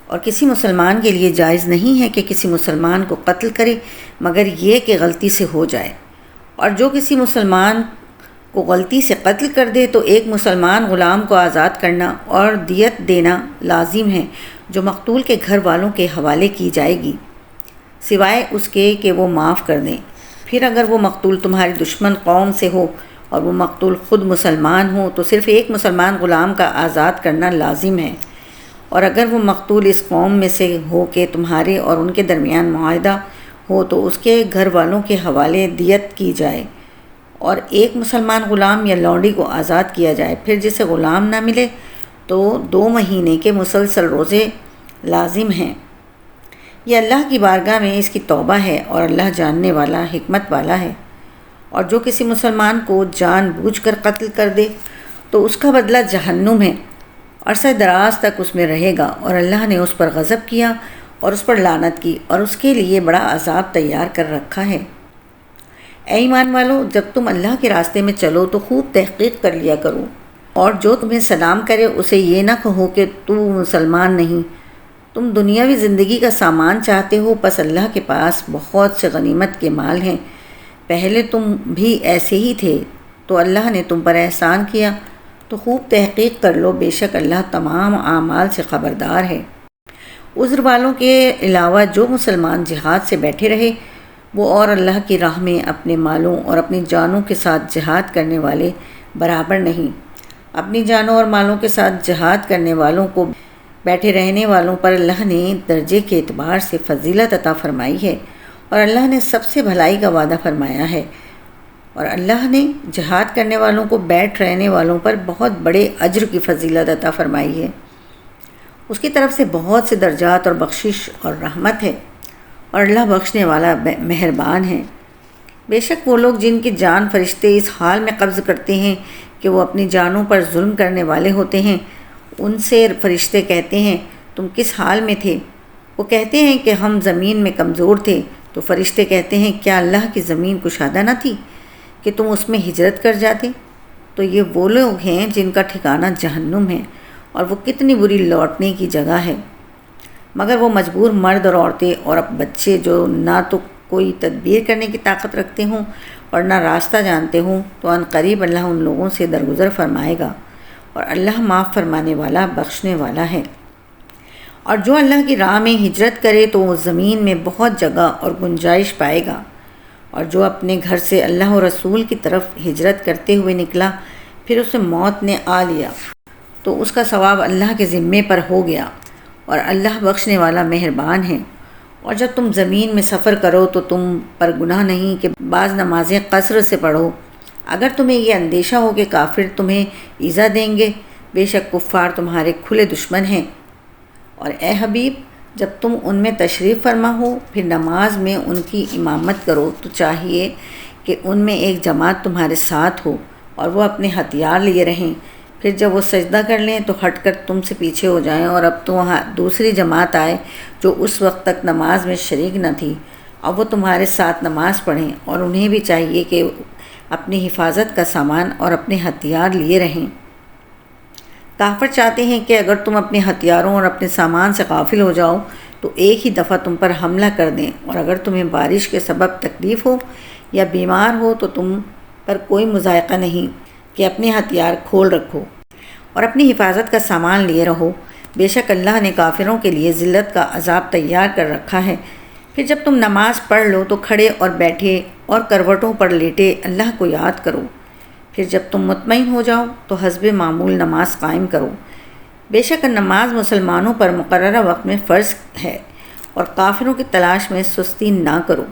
اور کسی مسلمان کے لیے جائز نہیں ہے کہ کسی مسلمان کو قتل کرے مگر یہ کہ غلطی سے ہو جائے، اور جو کسی مسلمان کو غلطی سے قتل کر دے تو ایک مسلمان غلام کو آزاد کرنا اور دیت دینا لازم ہے جو مقتول کے گھر والوں کے حوالے کی جائے گی، سوائے اس کے کہ وہ معاف کر دیں۔ پھر اگر وہ مقتول تمہاری دشمن قوم سے ہو اور وہ مقتول خود مسلمان ہو تو صرف ایک مسلمان غلام کا آزاد کرنا لازم ہے، اور اگر وہ مقتول اس قوم میں سے ہو کہ تمہارے اور ان کے درمیان معاہدہ ہو تو اس کے گھر والوں کے حوالے دیت کی جائے، اور ایک مسلمان غلام یا لونڈی کو آزاد کیا جائے۔ پھر جسے غلام نہ ملے تو 2 مہینے کے مسلسل روزے لازم ہیں۔ یہ اللہ کی بارگاہ میں اس کی توبہ ہے، اور اللہ جاننے والا حکمت والا ہے۔ اور جو کسی مسلمان کو جان بوجھ کر قتل کر دے تو اس کا بدلہ جہنم ہے، عرصہ دراز تک اس میں رہے گا، اور اللہ نے اس پر غضب کیا اور اس پر لعنت کی، اور اس کے لیے بڑا عذاب تیار کر رکھا ہے۔ اے ایمان والو، جب تم اللہ کے راستے میں چلو تو خوب تحقیق کر لیا کرو، اور جو تمہیں سلام کرے اسے یہ نہ کہو کہ تو مسلمان نہیں، تم دنیاوی زندگی کا سامان چاہتے ہو، پس اللہ کے پاس بہت سے غنیمت کے مال ہیں، پہلے تم بھی ایسے ہی تھے تو اللہ نے تم پر احسان کیا، تو خوب تحقیق کر لو، بے شک اللہ تمام اعمال سے خبردار ہے۔ عذر والوں کے علاوہ جو مسلمان جہاد سے بیٹھے رہے وہ اور اللہ کی راہ میں اپنے مالوں اور اپنی جانوں کے ساتھ جہاد کرنے والے برابر نہیں۔ اپنی جانوں اور مالوں کے ساتھ جہاد کرنے والوں کو بیٹھے رہنے والوں پر اللہ نے درجے کے اعتبار سے فضیلت عطا فرمائی ہے، اور اللہ نے سب سے بھلائی کا وعدہ فرمایا ہے، اور اللہ نے جہاد کرنے والوں کو بیٹھ رہنے والوں پر بہت بڑے اجر کی فضیلت عطا فرمائی ہے۔ اس کی طرف سے بہت سے درجات اور بخشش اور رحمت ہے، اور اللہ بخشنے والا مہربان ہے۔ بے شک وہ لوگ جن کی جان فرشتے اس حال میں قبض کرتے ہیں کہ وہ اپنی جانوں پر ظلم کرنے والے ہوتے ہیں، ان سے فرشتے کہتے ہیں تم کس حال میں تھے؟ وہ کہتے ہیں کہ ہم زمین میں کمزور تھے، تو فرشتے کہتے ہیں کیا اللہ کی زمین کشادہ نہ تھی کہ تم اس میں ہجرت کر جاتے؟ تو یہ وہ لوگ ہیں جن کا ٹھکانہ جہنم ہے، اور وہ کتنی بری لوٹنے کی جگہ ہے۔ مگر وہ مجبور مرد اور عورتیں اور بچے جو نہ تو کوئی تدبیر کرنے کی طاقت رکھتے ہوں اور نہ راستہ جانتے ہوں، تو ان قریب اللہ ان لوگوں سے درگزر فرمائے گا، اور اللہ معاف فرمانے والا بخشنے والا ہے۔ اور جو اللہ کی راہ میں ہجرت کرے تو وہ زمین میں بہت جگہ اور گنجائش پائے گا، اور جو اپنے گھر سے اللہ و رسول کی طرف ہجرت کرتے ہوئے نکلا پھر اسے موت نے آ لیا تو اس کا ثواب اللہ کے ذمے پر ہو گیا، اور اللہ بخشنے والا مہربان ہے۔ اور جب تم زمین میں سفر کرو تو تم پر گناہ نہیں کہ بعض نمازیں قصر سے پڑھو، اگر تمہیں یہ اندیشہ ہو کہ کافر تمہیں ایذا دیں گے، بے شک کفار تمہارے کھلے دشمن ہیں۔ اور اے حبیب، جب تم ان میں تشریف فرما ہو پھر نماز میں ان کی امامت کرو تو چاہیے کہ ان میں ایک جماعت تمہارے ساتھ ہو اور وہ اپنے ہتھیار لیے رہیں، پھر جب وہ سجدہ کر لیں تو ہٹ کر تم سے پیچھے ہو جائیں، اور اب تو وہاں دوسری جماعت آئے جو اس وقت تک نماز میں شریک نہ تھی، اب وہ تمہارے ساتھ نماز پڑھیں، اور انہیں بھی چاہیے کہ اپنی حفاظت کا سامان اور اپنے ہتھیار لیے رہیں۔ کافر چاہتے ہیں کہ اگر تم اپنے ہتھیاروں اور اپنے سامان سے غافل ہو جاؤ تو ایک ہی دفعہ تم پر حملہ کر دیں، اور اگر تمہیں بارش کے سبب تکلیف ہو یا بیمار ہو تو تم پر کوئی مضائقہ نہیں کہ اپنے ہتھیار کھول رکھو اور اپنی حفاظت کا سامان لیے رہو، بے شک اللہ نے کافروں کے لیے ذلت کا عذاب تیار کر رکھا ہے۔ پھر جب تم نماز پڑھ لو تو کھڑے اور بیٹھے اور کروٹوں پر لیٹے اللہ کو یاد کرو، پھر جب تم مطمئن ہو جاؤ تو حسب معمول نماز قائم کرو، بے شک نماز مسلمانوں پر مقررہ وقت میں فرض ہے، اور کافروں کی تلاش میں سستی نہ کرو۔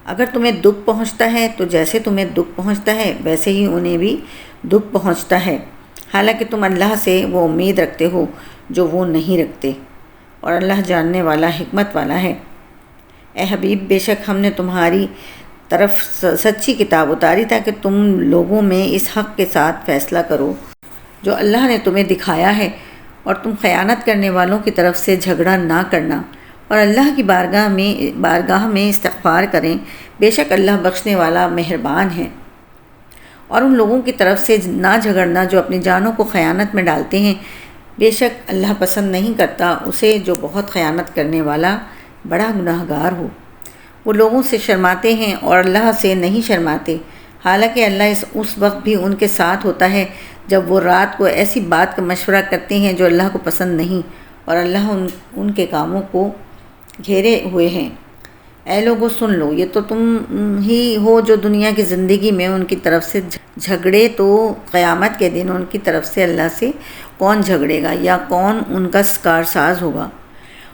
اگر تمہیں دکھ پہنچتا ہے تو جیسے تمہیں دکھ پہنچتا ہے ویسے ہی انہیں بھی دکھ پہنچتا ہے، حالانکہ تم اللہ سے وہ امید رکھتے ہو جو وہ نہیں رکھتے، اور اللہ جاننے والا حکمت والا ہے۔ اے حبیب، بے شک ہم نے تمہاری طرف سچی کتاب اتاری تاکہ تم لوگوں میں اس حق کے ساتھ فیصلہ کرو جو اللہ نے تمہیں دکھایا ہے، اور تم خیانت کرنے والوں کی طرف سے جھگڑا نہ کرنا، اور اللہ کی بارگاہ میں استغفار کریں، بے شک اللہ بخشنے والا مہربان ہے۔ اور ان لوگوں کی طرف سے نہ جھگڑنا جو اپنی جانوں کو خیانت میں ڈالتے ہیں، بے شک اللہ پسند نہیں کرتا اسے جو بہت خیانت کرنے والا بڑا گناہ گار ہو۔ وہ لوگوں سے شرماتے ہیں اور اللہ سے نہیں شرماتے، حالانکہ اللہ اس وقت بھی ان کے ساتھ ہوتا ہے جب وہ رات کو ایسی بات کا مشورہ کرتے ہیں جو اللہ کو پسند نہیں، اور اللہ ان کے کاموں کو گھیرے ہوئے ہیں۔ اے لوگو سن لو، یہ تو تم ہی ہو جو دنیا کی زندگی میں ان کی طرف سے جھگڑے، تو قیامت کے دن ان کی طرف سے اللہ سے کون جھگڑے گا یا کون ان کا کارساز ہوگا؟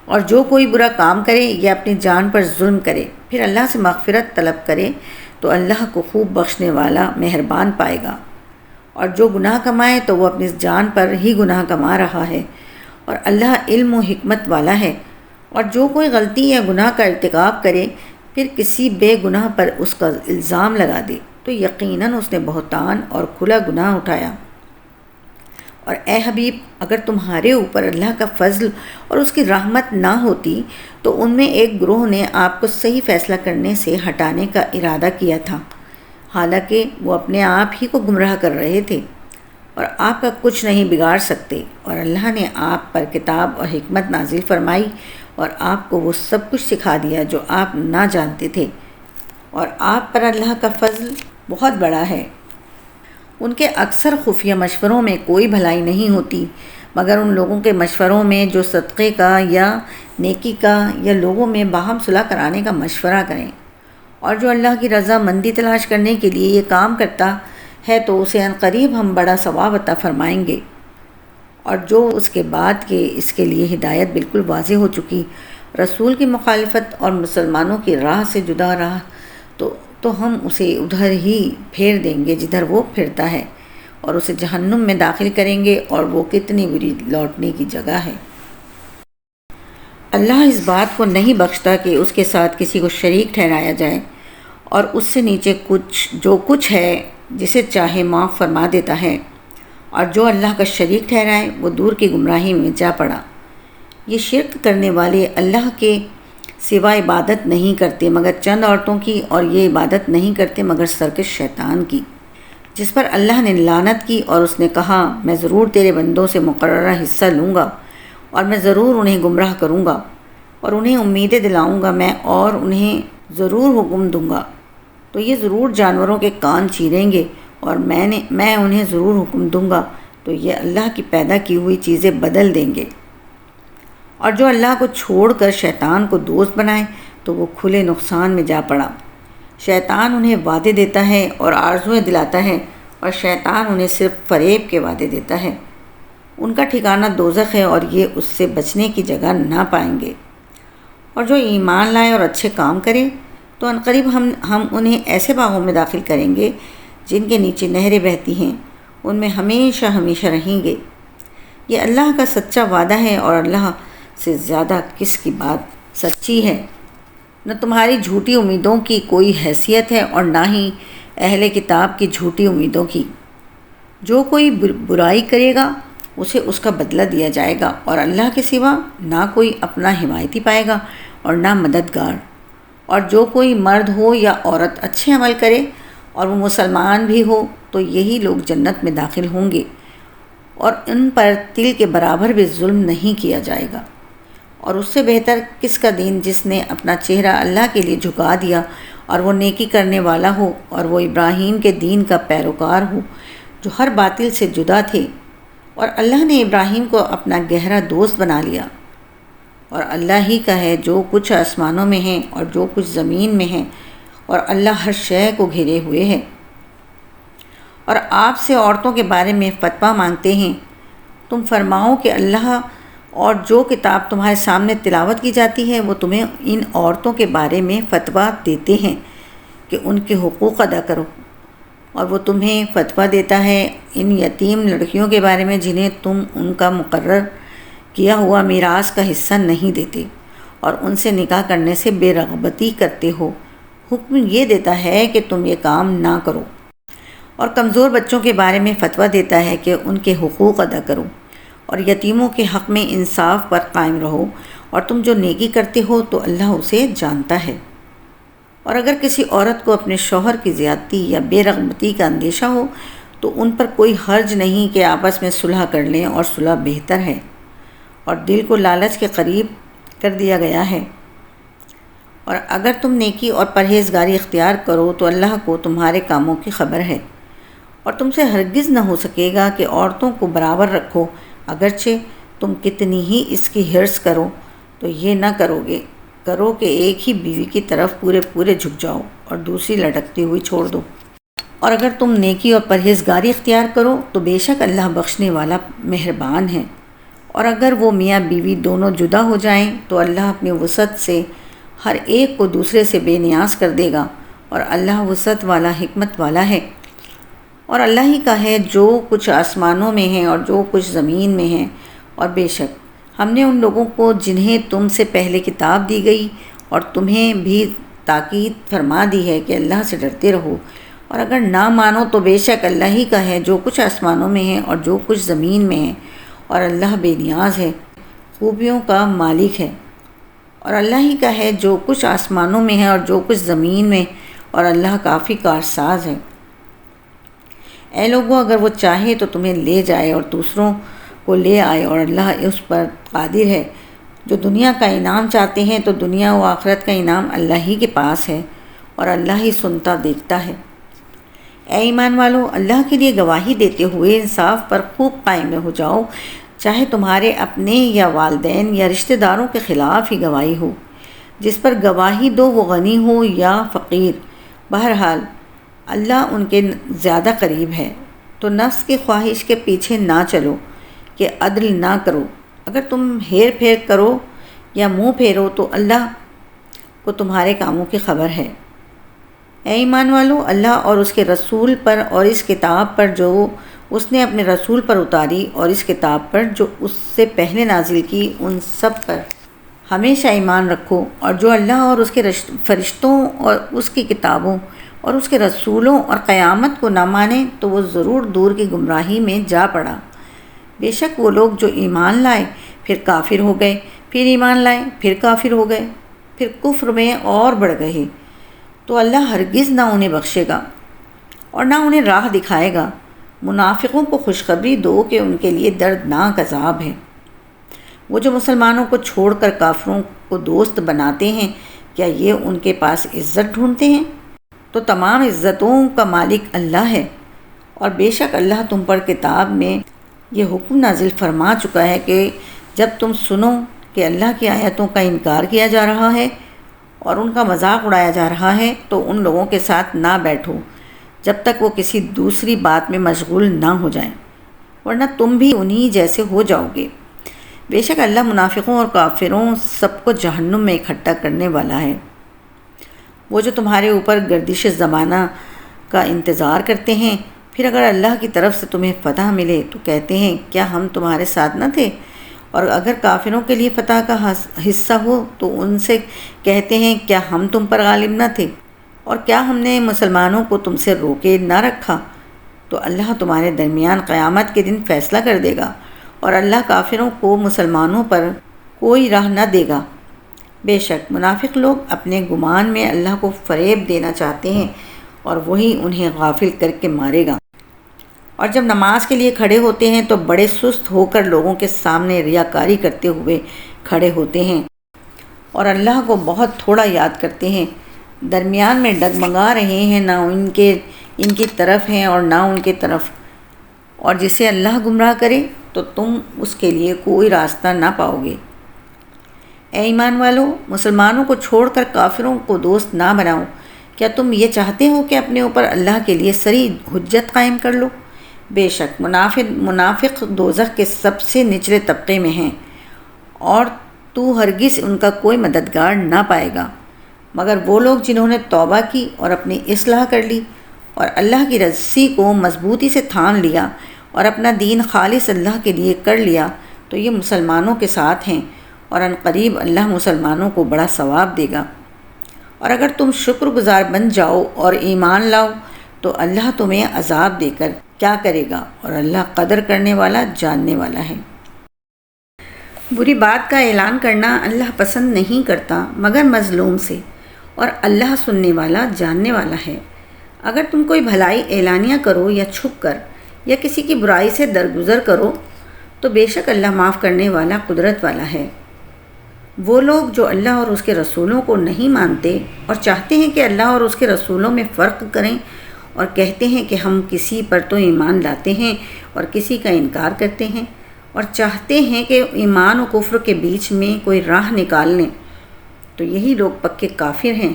اور جو کوئی برا کام کرے یا اپنی جان پر ظلم کرے پھر اللہ سے مغفرت طلب کرے تو اللہ کو خوب بخشنے والا مہربان پائے گا، اور جو گناہ کمائے تو وہ اپنی جان پر ہی گناہ کما رہا ہے، اور اللہ علم و حکمت والا ہے۔ اور جو کوئی غلطی یا گناہ کا ارتکاب کرے پھر کسی بے گناہ پر اس کا الزام لگا دے تو یقیناً اس نے بہتان اور کھلا گناہ اٹھایا۔ اور اے حبیب، اگر تمہارے اوپر اللہ کا فضل اور اس کی رحمت نہ ہوتی تو ان میں ایک گروہ نے آپ کو صحیح فیصلہ کرنے سے ہٹانے کا ارادہ کیا تھا، حالانکہ وہ اپنے آپ ہی کو گمراہ کر رہے تھے، اور آپ کا کچھ نہیں بگاڑ سکتے۔ اور اللہ نے آپ پر کتاب اور حکمت نازل فرمائی اور آپ کو وہ سب کچھ سکھا دیا جو آپ نہ جانتے تھے، اور آپ پر اللہ کا فضل بہت بڑا ہے۔ ان کے اکثر خفیہ مشوروں میں کوئی بھلائی نہیں ہوتی مگر ان لوگوں کے مشوروں میں جو صدقے کا یا نیکی کا یا لوگوں میں باہم صلح کرانے کا مشورہ کریں، اور جو اللہ کی رضا مندی تلاش کرنے کے لیے یہ کام کرتا ہے تو اسے عنقریب ہم بڑا ثواب عطا فرمائیں گے۔ اور جو اس کے بعد کہ اس کے لیے ہدایت بالکل واضح ہو چکی، رسول کی مخالفت اور مسلمانوں کی راہ سے جدا رہا تو ہم اسے ادھر ہی پھیر دیں گے جدھر وہ پھرتا ہے، اور اسے جہنم میں داخل کریں گے، اور وہ کتنی بری لوٹنے کی جگہ ہے۔ اللہ اس بات کو نہیں بخشتا کہ اس کے ساتھ کسی کو شریک ٹھہرایا جائے، اور اس سے نیچے جو کچھ ہے جسے چاہے معاف فرما دیتا ہے، اور جو اللہ کا شریک ٹھہرائے وہ دور کی گمراہی میں جا پڑا۔ یہ شرک کرنے والے اللہ کے سوا عبادت نہیں کرتے مگر چند عورتوں کی، اور یہ عبادت نہیں کرتے مگر سرکش شیطان کی، جس پر اللہ نے لعنت کی، اور اس نے کہا میں ضرور تیرے بندوں سے مقررہ حصہ لوں گا، اور میں ضرور انہیں گمراہ کروں گا، اور انہیں امیدیں دلاؤں گا میں، اور انہیں ضرور حکم دوں گا تو یہ ضرور جانوروں کے کان چیریں گے، اور میں انہیں ضرور حکم دوں گا تو یہ اللہ کی پیدا کی ہوئی چیزیں بدل دیں گے۔ اور جو اللہ کو چھوڑ کر شیطان کو دوست بنائے تو وہ کھلے نقصان میں جا پڑا۔ شیطان انہیں وعدے دیتا ہے اور آرزویں دلاتا ہے، اور شیطان انہیں صرف فریب کے وعدے دیتا ہے۔ ان کا ٹھکانہ دوزخ ہے، اور یہ اس سے بچنے کی جگہ نہ پائیں گے۔ اور جو ایمان لائے اور اچھے کام کرے تو عنقریب ہم انہیں ایسے باغوں میں داخل کریں گے جن کے نیچے نہریں بہتی ہیں، ان میں ہمیشہ ہمیشہ رہیں گے۔ یہ اللہ کا سچا وعدہ ہے، اور اللہ سے زیادہ کس کی بات سچی ہے؟ نہ تمہاری جھوٹی امیدوں کی کوئی حیثیت ہے، اور نہ ہی اہل کتاب کی جھوٹی امیدوں کی۔ جو کوئی برائی کرے گا اسے اس کا بدلہ دیا جائے گا، اور اللہ کے سوا نہ کوئی اپنا حمایتی پائے گا اور نہ مددگار۔ اور جو کوئی مرد ہو یا عورت اچھے عمل کرے اور وہ مسلمان بھی ہو تو یہی لوگ جنت میں داخل ہوں گے، اور ان پر تل کے برابر بھی ظلم نہیں کیا جائے گا۔ اور اس سے بہتر کس کا دین جس نے اپنا چہرہ اللہ کے لیے جھکا دیا، اور وہ نیکی کرنے والا ہو، اور وہ ابراہیم کے دین کا پیروکار ہو جو ہر باطل سے جدا تھے، اور اللہ نے ابراہیم کو اپنا گہرا دوست بنا لیا۔ اور اللہ ہی کا ہے جو کچھ آسمانوں میں ہیں اور جو کچھ زمین میں ہیں، اور اللہ ہر شے کو گھیرے ہوئے ہے۔ اور آپ سے عورتوں کے بارے میں فتویٰ مانگتے ہیں، تم فرماؤ کہ اللہ اور جو کتاب تمہارے سامنے تلاوت کی جاتی ہے وہ تمہیں ان عورتوں کے بارے میں فتویٰ دیتے ہیں کہ ان کے حقوق ادا کرو، اور وہ تمہیں فتویٰ دیتا ہے ان یتیم لڑکیوں کے بارے میں جنہیں تم ان کا مقرر کیا ہوا میراث کا حصہ نہیں دیتے، اور ان سے نکاح کرنے سے بے رغبتی کرتے ہو۔ حکم یہ دیتا ہے کہ تم یہ کام نہ کرو۔ اور کمزور بچوں کے بارے میں فتویٰ دیتا ہے کہ ان کے حقوق ادا کرو، اور یتیموں کے حق میں انصاف پر قائم رہو، اور تم جو نیکی کرتے ہو تو اللہ اسے جانتا ہے۔ اور اگر کسی عورت کو اپنے شوہر کی زیادتی یا بے رغبتی کا اندیشہ ہو تو ان پر کوئی حرج نہیں کہ آپس میں صلح کر لیں، اور صلح بہتر ہے، اور دل کو لالچ کے قریب کر دیا گیا ہے۔ اور اگر تم نیکی اور پرہیزگاری اختیار کرو تو اللہ کو تمہارے کاموں کی خبر ہے، اور تم سے ہرگز نہ ہو سکے گا کہ عورتوں کو برابر رکھو، اگرچہ تم کتنی ہی اس کی حرص کرو تو یہ نہ کرو کہ ایک ہی بیوی کی طرف پورے جھک جاؤ اور دوسری لٹکتی ہوئی چھوڑ دو۔ اور اگر تم نیکی اور پرہیزگاری اختیار کرو تو بے شک اللہ بخشنے والا مہربان ہے۔ اور اگر وہ میاں بیوی دونوں جدا ہو جائیں تو اللہ اپنی وسعت سے ہر ایک کو دوسرے سے بے نیاز کر دے گا، اور اللہ وسعت والا حکمت والا ہے۔ اور اللہ ہی کا ہے جو کچھ آسمانوں میں ہے اور جو کچھ زمین میں ہے۔ اور بے شک ہم نے ان لوگوں کو جنہیں تم سے پہلے کتاب دی گئی اور تمہیں بھی تاکید فرما دی ہے کہ اللہ سے ڈرتے رہو، اور اگر نہ مانو تو بے شک اللہ ہی کا ہے جو کچھ آسمانوں میں ہے اور جو کچھ زمین میں ہے، اور اللہ بے نیاز ہے، خوبیوں کا مالک ہے۔ اور اللہ ہی کا ہے جو کچھ آسمانوں میں ہے اور جو کچھ زمین میں، اور اللہ کافی کارساز ہے۔ اے لوگوں، اگر وہ چاہے تو تمہیں لے جائے اور دوسروں کو لے آئے، اور اللہ اس پر قادر ہے۔ جو دنیا کا انعام چاہتے ہیں تو دنیا و آخرت کا انعام اللہ ہی کے پاس ہے، اور اللہ ہی سنتا دیکھتا ہے۔ اے ایمان والو، اللہ کے لیے گواہی دیتے ہوئے انصاف پر خوب قائم ہو جاؤ، چاہے تمہارے اپنے یا والدین یا رشتہ داروں کے خلاف ہی گواہی ہو۔ جس پر گواہی دو وہ غنی ہو یا فقیر، بہرحال اللہ ان کے زیادہ قریب ہے۔ تو نفس کی خواہش کے پیچھے نہ چلو کہ عدل نہ کرو۔ اگر تم ہیر پھیر کرو یا منہ پھیرو تو اللہ کو تمہارے کاموں کی خبر ہے۔ اے ایمان والو، اللہ اور اس کے رسول پر اور اس کتاب پر جو اس نے اپنے رسول پر اتاری اور اس کتاب پر جو اس سے پہلے نازل کی، ان سب پر ہمیشہ ایمان رکھو، اور جو اللہ اور اس کے فرشتوں اور اس کی کتابوں اور اس کے رسولوں اور قیامت کو نہ مانے تو وہ ضرور دور کی گمراہی میں جا پڑا۔ بے شک وہ لوگ جو ایمان لائے پھر کافر ہو گئے، پھر ایمان لائے پھر کافر ہو گئے، پھر کفر میں اور بڑھ گئے، تو اللہ ہرگز نہ انہیں بخشے گا اور نہ انہیں راہ دکھائے گا۔ منافقوں کو خوشخبری دو کہ ان کے لیے دردناک عذاب ہے۔ وہ جو مسلمانوں کو چھوڑ کر کافروں کو دوست بناتے ہیں، کیا یہ ان کے پاس عزت ڈھونڈتے ہیں؟ تو تمام عزتوں کا مالک اللہ ہے، اور بے شک اللہ تم پر کتاب میں یہ حکم نازل فرما چکا ہے کہ جب تم سنو کہ اللہ کی آیتوں کا انکار کیا جا رہا ہے اور ان کا مذاق اڑایا جا رہا ہے تو ان لوگوں کے ساتھ نہ بیٹھو جب تک وہ کسی دوسری بات میں مشغول نہ ہو جائیں، ورنہ تم بھی انہی جیسے ہو جاؤ گے۔ بے شک اللہ منافقوں اور کافروں سب کو جہنم میں اکٹھا کرنے والا ہے۔ وہ جو تمہارے اوپر گردش زمانہ کا انتظار کرتے ہیں، پھر اگر اللہ کی طرف سے تمہیں فتح ملے تو کہتے ہیں کیا ہم تمہارے ساتھ نہ تھے، اور اگر کافروں کے لیے فتح کا حصہ ہو تو ان سے کہتے ہیں کیا ہم تم پر غالب نہ تھے، اور کیا ہم نے مسلمانوں کو تم سے روکے نہ رکھا۔ تو اللہ تمہارے درمیان قیامت کے دن فیصلہ کر دے گا، اور اللہ کافروں کو مسلمانوں پر کوئی راہ نہ دے گا۔ بے شک منافق لوگ اپنے گمان میں اللہ کو فریب دینا چاہتے ہیں، اور وہی انہیں غافل کر کے مارے گا۔ اور جب نماز کے لیے کھڑے ہوتے ہیں تو بڑے سست ہو کر لوگوں کے سامنے ریاکاری کرتے ہوئے کھڑے ہوتے ہیں، اور اللہ کو بہت تھوڑا یاد کرتے ہیں۔ درمیان میں ڈگمگا رہے ہیں، نہ ان کی طرف ہیں اور نہ ان کی طرف، اور جسے اللہ گمراہ کرے تو تم اس کے لیے کوئی راستہ نہ پاؤ گے۔ اے ایمان والو، مسلمانوں کو چھوڑ کر کافروں کو دوست نہ بناؤ۔ کیا تم یہ چاہتے ہو کہ اپنے اوپر اللہ کے لیے صریح حجت قائم کر لو؟ بے شک منافق دوزخ کے سب سے نچلے طبقے میں ہیں، اور تو ہرگز ان کا کوئی مددگار نہ پائے گا، مگر وہ لوگ جنہوں نے توبہ کی اور اپنی اصلاح کر لی اور اللہ کی رسی کو مضبوطی سے تھام لیا اور اپنا دین خالص اللہ کے لیے کر لیا، تو یہ مسلمانوں کے ساتھ ہیں، اور ان قریب اللہ مسلمانوں کو بڑا ثواب دے گا۔ اور اگر تم شکر گزار بن جاؤ اور ایمان لاؤ تو اللہ تمہیں عذاب دے کر کیا کرے گا، اور اللہ قدر کرنے والا جاننے والا ہے۔ بری بات کا اعلان کرنا اللہ پسند نہیں کرتا مگر مظلوم سے، اور اللہ سننے والا جاننے والا ہے۔ اگر تم کوئی بھلائی اعلانیہ کرو یا چھپ کر یا کسی کی برائی سے درگزر کرو تو بے شک اللہ معاف کرنے والا قدرت والا ہے۔ وہ لوگ جو اللہ اور اس کے رسولوں کو نہیں مانتے اور چاہتے ہیں کہ اللہ اور اس کے رسولوں میں فرق کریں، اور کہتے ہیں کہ ہم کسی پر تو ایمان لاتے ہیں اور کسی کا انکار کرتے ہیں، اور چاہتے ہیں کہ ایمان و کفر کے بیچ میں کوئی راہ نکال لیں، تو یہی لوگ پکے کافر ہیں۔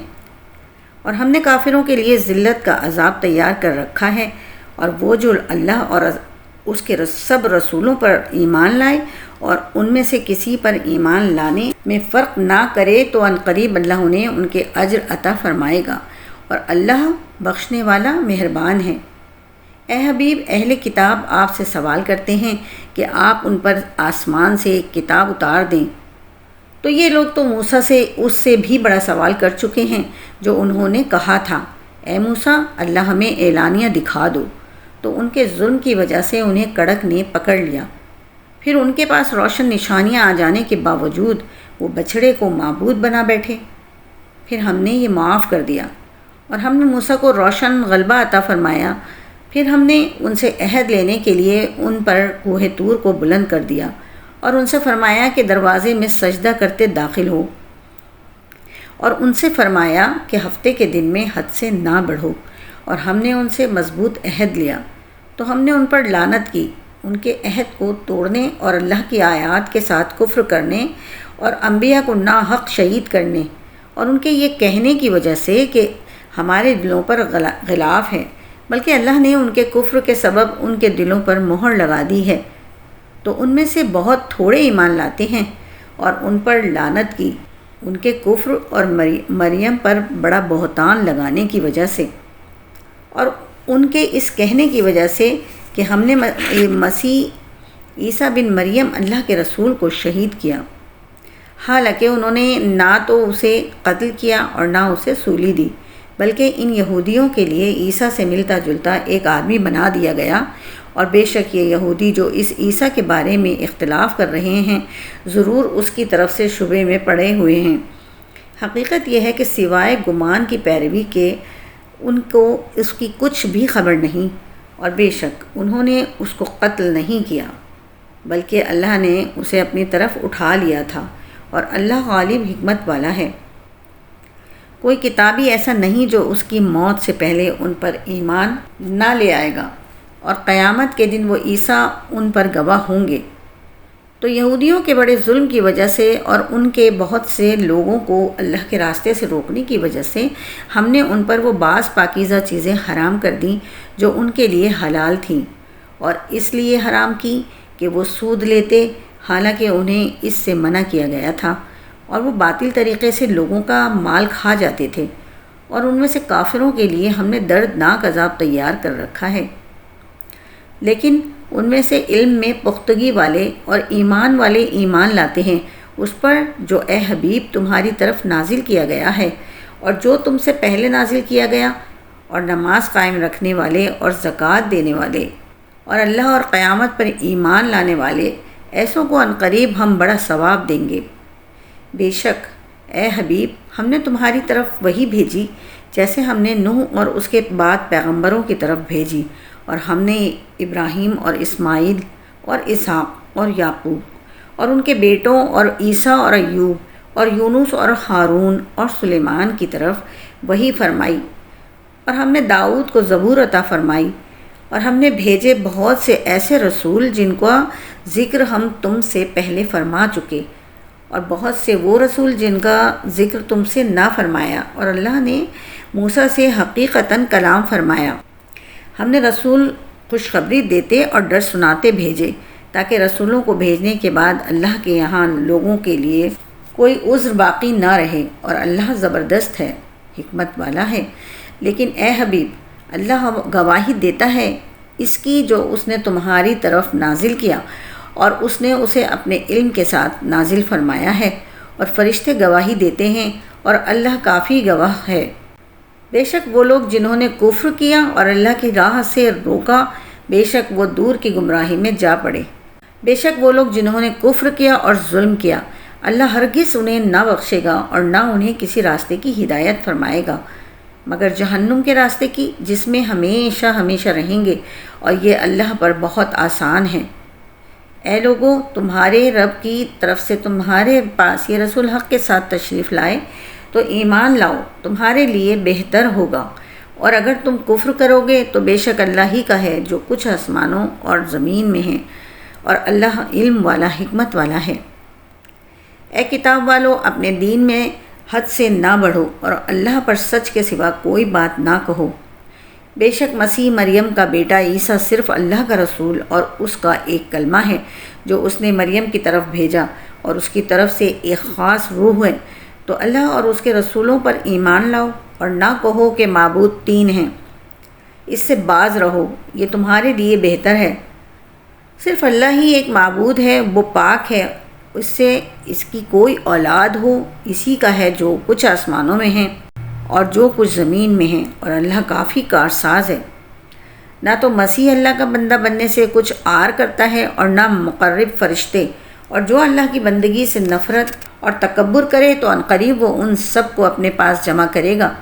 اور ہم نے کافروں کے لیے ذلت کا عذاب تیار کر رکھا ہے، اور وہ جو اللہ اور اس کے سب رسولوں پر ایمان لائے اور ان میں سے کسی پر ایمان لانے میں فرق نہ کرے تو عنقریب اللہ انہیں ان کے اجر عطا فرمائے گا، اور اللہ بخشنے والا مہربان ہے۔ اے حبیب، اہل کتاب آپ سے سوال کرتے ہیں کہ آپ ان پر آسمان سے ایک کتاب اتار دیں، تو یہ لوگ تو موسیٰ سے اس سے بھی بڑا سوال کر چکے ہیں، جو انہوں نے کہا تھا اے موسیٰ اللہ ہمیں اعلانیہ دکھا دو، تو ان کے ظلم کی وجہ سے انہیں کڑک نے پکڑ لیا۔ پھر ان کے پاس روشن نشانیاں آ جانے کے باوجود وہ بچھڑے کو معبود بنا بیٹھے۔ پھر ہم نے یہ معاف کر دیا، اور ہم نے موسیٰ کو روشن غلبہ عطا فرمایا۔ پھر ہم نے ان سے عہد لینے کے لیے ان پر کوہ طور کو بلند کر دیا، اور ان سے فرمایا کہ دروازے میں سجدہ کرتے داخل ہو، اور ان سے فرمایا کہ ہفتے کے دن میں حد سے نہ بڑھو، اور ہم نے ان سے مضبوط عہد لیا، تو ہم نے ان پر لعنت کی، ان کے عہد کو توڑنے اور اللہ کی آیات کے ساتھ کفر کرنے اور انبیاء کو ناحق شہید کرنے، اور ان کے یہ کہنے کی وجہ سے کہ ہمارے دلوں پر غلاف ہے، بلکہ اللہ نے ان کے کفر کے سبب ان کے دلوں پر مہر لگا دی ہے، تو ان میں سے بہت تھوڑے ایمان لاتے ہیں، اور ان پر لعنت کی ان کے کفر اور مریم پر بڑا بہتان لگانے کی وجہ سے، اور ان کے اس کہنے کی وجہ سے کہ ہم نے مسیح عیسیٰ بن مریم اللہ کے رسول کو شہید کیا۔ حالانکہ انہوں نے نہ تو اسے قتل کیا اور نہ اسے سولی دی، بلکہ ان یہودیوں کے لیے عیسیٰ سے ملتا جلتا ایک آدمی بنا دیا گیا، اور بے شک یہ یہودی جو اس عیسیٰ کے بارے میں اختلاف کر رہے ہیں ضرور اس کی طرف سے شبے میں پڑے ہوئے ہیں۔ حقیقت یہ ہے کہ سوائے گمان کی پیروی کے ان کو اس کی کچھ بھی خبر نہیں، اور بے شک انہوں نے اس کو قتل نہیں کیا بلکہ اللہ نے اسے اپنی طرف اٹھا لیا تھا، اور اللہ غالب حکمت والا ہے۔ کوئی کتابی ایسا نہیں جو اس کی موت سے پہلے ان پر ایمان نہ لے آئے گا، اور قیامت کے دن وہ عیسیٰ ان پر گواہ ہوں گے۔ تو یہودیوں کے بڑے ظلم کی وجہ سے اور ان کے بہت سے لوگوں کو اللہ کے راستے سے روکنے کی وجہ سے ہم نے ان پر وہ بعض پاکیزہ چیزیں حرام کر دیں جو ان کے لیے حلال تھیں، اور اس لیے حرام کی کہ وہ سود لیتے حالانکہ انہیں اس سے منع کیا گیا تھا، اور وہ باطل طریقے سے لوگوں کا مال کھا جاتے تھے، اور ان میں سے کافروں کے لیے ہم نے دردناک عذاب تیار کر رکھا ہے۔ لیکن ان میں سے علم میں پختگی والے اور ایمان والے ایمان لاتے ہیں اس پر جو اے حبیب تمہاری طرف نازل کیا گیا ہے، اور جو تم سے پہلے نازل کیا گیا، اور نماز قائم رکھنے والے اور زکوٰۃ دینے والے اور اللہ اور قیامت پر ایمان لانے والے، ایسوں کو عنقریب ہم بڑا ثواب دیں گے۔ بے شک اے حبیب ہم نے تمہاری طرف وحی بھیجی جیسے ہم نے نوح اور اس کے بعد پیغمبروں کی طرف بھیجی، اور ہم نے ابراہیم اور اسماعیل اور اسحاق اور یعقوب اور ان کے بیٹوں اور عیسیٰ اور ایوب اور یونس اور ہارون اور سلیمان کی طرف وحی فرمائی، اور ہم نے داؤد کو زبور عطا فرمائی، اور ہم نے بھیجے بہت سے ایسے رسول جن کا ذکر ہم تم سے پہلے فرما چکے، اور بہت سے وہ رسول جن کا ذکر تم سے نہ فرمایا، اور اللہ نے موسیٰ سے حقیقتاً کلام فرمایا۔ ہم نے رسول خوشخبری دیتے اور ڈر سناتے بھیجے تاکہ رسولوں کو بھیجنے کے بعد اللہ کے یہاں لوگوں کے لیے کوئی عذر باقی نہ رہے، اور اللہ زبردست ہے، حکمت والا ہے۔ لیکن اے حبیب اللہ گواہی دیتا ہے اس کی جو اس نے تمہاری طرف نازل کیا، اور اس نے اسے اپنے علم کے ساتھ نازل فرمایا ہے، اور فرشتے گواہی دیتے ہیں، اور اللہ کافی گواہ ہے۔ بے شک وہ لوگ جنہوں نے کفر کیا اور اللہ کی راہ سے روکا، بے شک وہ دور کی گمراہی میں جا پڑے۔ بے شک وہ لوگ جنہوں نے کفر کیا اور ظلم کیا، اللہ ہرگز انہیں نہ بخشے گا اور نہ انہیں کسی راستے کی ہدایت فرمائے گا مگر جہنم کے راستے کی، جس میں ہمیشہ ہمیشہ رہیں گے، اور یہ اللہ پر بہت آسان ہے۔ اے لوگو تمہارے رب کی طرف سے تمہارے پاس یہ رسول حق کے ساتھ تشریف لائے تو ایمان لاؤ، تمہارے لیے بہتر ہوگا، اور اگر تم کفر کرو گے تو بے شک اللہ ہی کا ہے جو کچھ آسمانوں اور زمین میں ہے، اور اللہ علم والا حکمت والا ہے۔ اے کتاب والو اپنے دین میں حد سے نہ بڑھو، اور اللہ پر سچ کے سوا کوئی بات نہ کہو۔ بے شک مسیح مریم کا بیٹا عیسیٰ صرف اللہ کا رسول اور اس کا ایک کلمہ ہے جو اس نے مریم کی طرف بھیجا، اور اس کی طرف سے ایک خاص روح ہے۔ تو اللہ اور اس کے رسولوں پر ایمان لاؤ، اور نہ کہو کہ معبود تین ہیں، اس سے باز رہو، یہ تمہارے لیے بہتر ہے۔ صرف اللہ ہی ایک معبود ہے، وہ پاک ہے اس سے اس کی کوئی اولاد ہو، اسی کا ہے جو کچھ آسمانوں میں ہیں اور جو کچھ زمین میں ہیں، اور اللہ کافی کارساز ہے۔ نہ تو مسیح اللہ کا بندہ بننے سے کچھ عار کرتا ہے اور نہ مقرب فرشتے، اور جو اللہ کی بندگی سے نفرت اور تکبر کرے تو عنقریب وہ ان سب کو اپنے پاس جمع کرے گا۔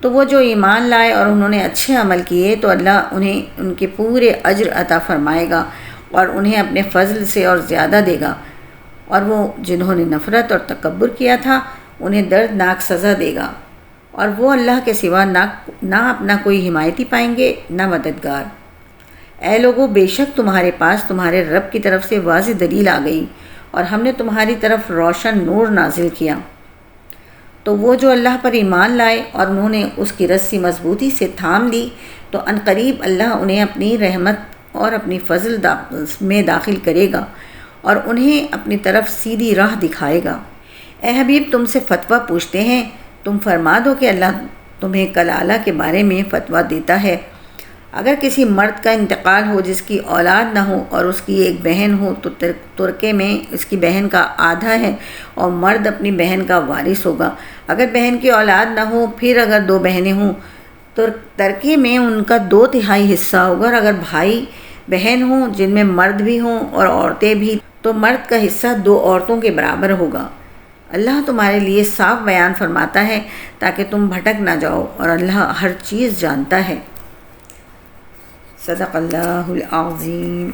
تو وہ جو ایمان لائے اور انہوں نے اچھے عمل کیے تو اللہ انہیں ان کے پورے اجر عطا فرمائے گا اور انہیں اپنے فضل سے اور زیادہ دے گا، اور وہ جنہوں نے نفرت اور تکبر کیا تھا انہیں دردناک سزا دے گا، اور وہ اللہ کے سوا نہ اپنا کوئی حمایتی پائیں گے نہ مددگار۔ اے لوگو بے شک تمہارے پاس تمہارے رب کی طرف سے واضح دلیل آ گئی، اور ہم نے تمہاری طرف روشن نور نازل کیا۔ تو وہ جو اللہ پر ایمان لائے اور انہوں نے اس کی رسی مضبوطی سے تھام لی تو عنقریب اللہ انہیں اپنی رحمت اور اپنی فضل میں داخل کرے گا اور انہیں اپنی طرف سیدھی راہ دکھائے گا۔ اے حبیب تم سے فتویٰ پوچھتے ہیں، تم فرما دو کہ اللہ تمہیں کلالہ کے بارے میں فتویٰ دیتا ہے۔ اگر کسی مرد کا انتقال ہو جس کی اولاد نہ ہو اور اس کی ایک بہن ہو تو ترکے میں اس کی بہن کا آدھا ہے اور مرد اپنی بہن کا وارث ہوگا۔ اگر بہن کی اولاد نہ ہو پھر اگر 2 بہنیں ہوں تو ترکے میں ان کا 2/3 حصہ ہوگا، اور اگر بھائی بہن ہوں جن میں مرد بھی ہوں اور عورتیں بھی تو مرد کا حصہ 2 عورتوں کے برابر ہوگا۔ اللہ تمہارے لیے صاف بیان فرماتا ہے تاکہ تم بھٹک نہ جاؤ، اور اللہ ہر چیز جانتا ہے۔ صدق اللہ العظیم۔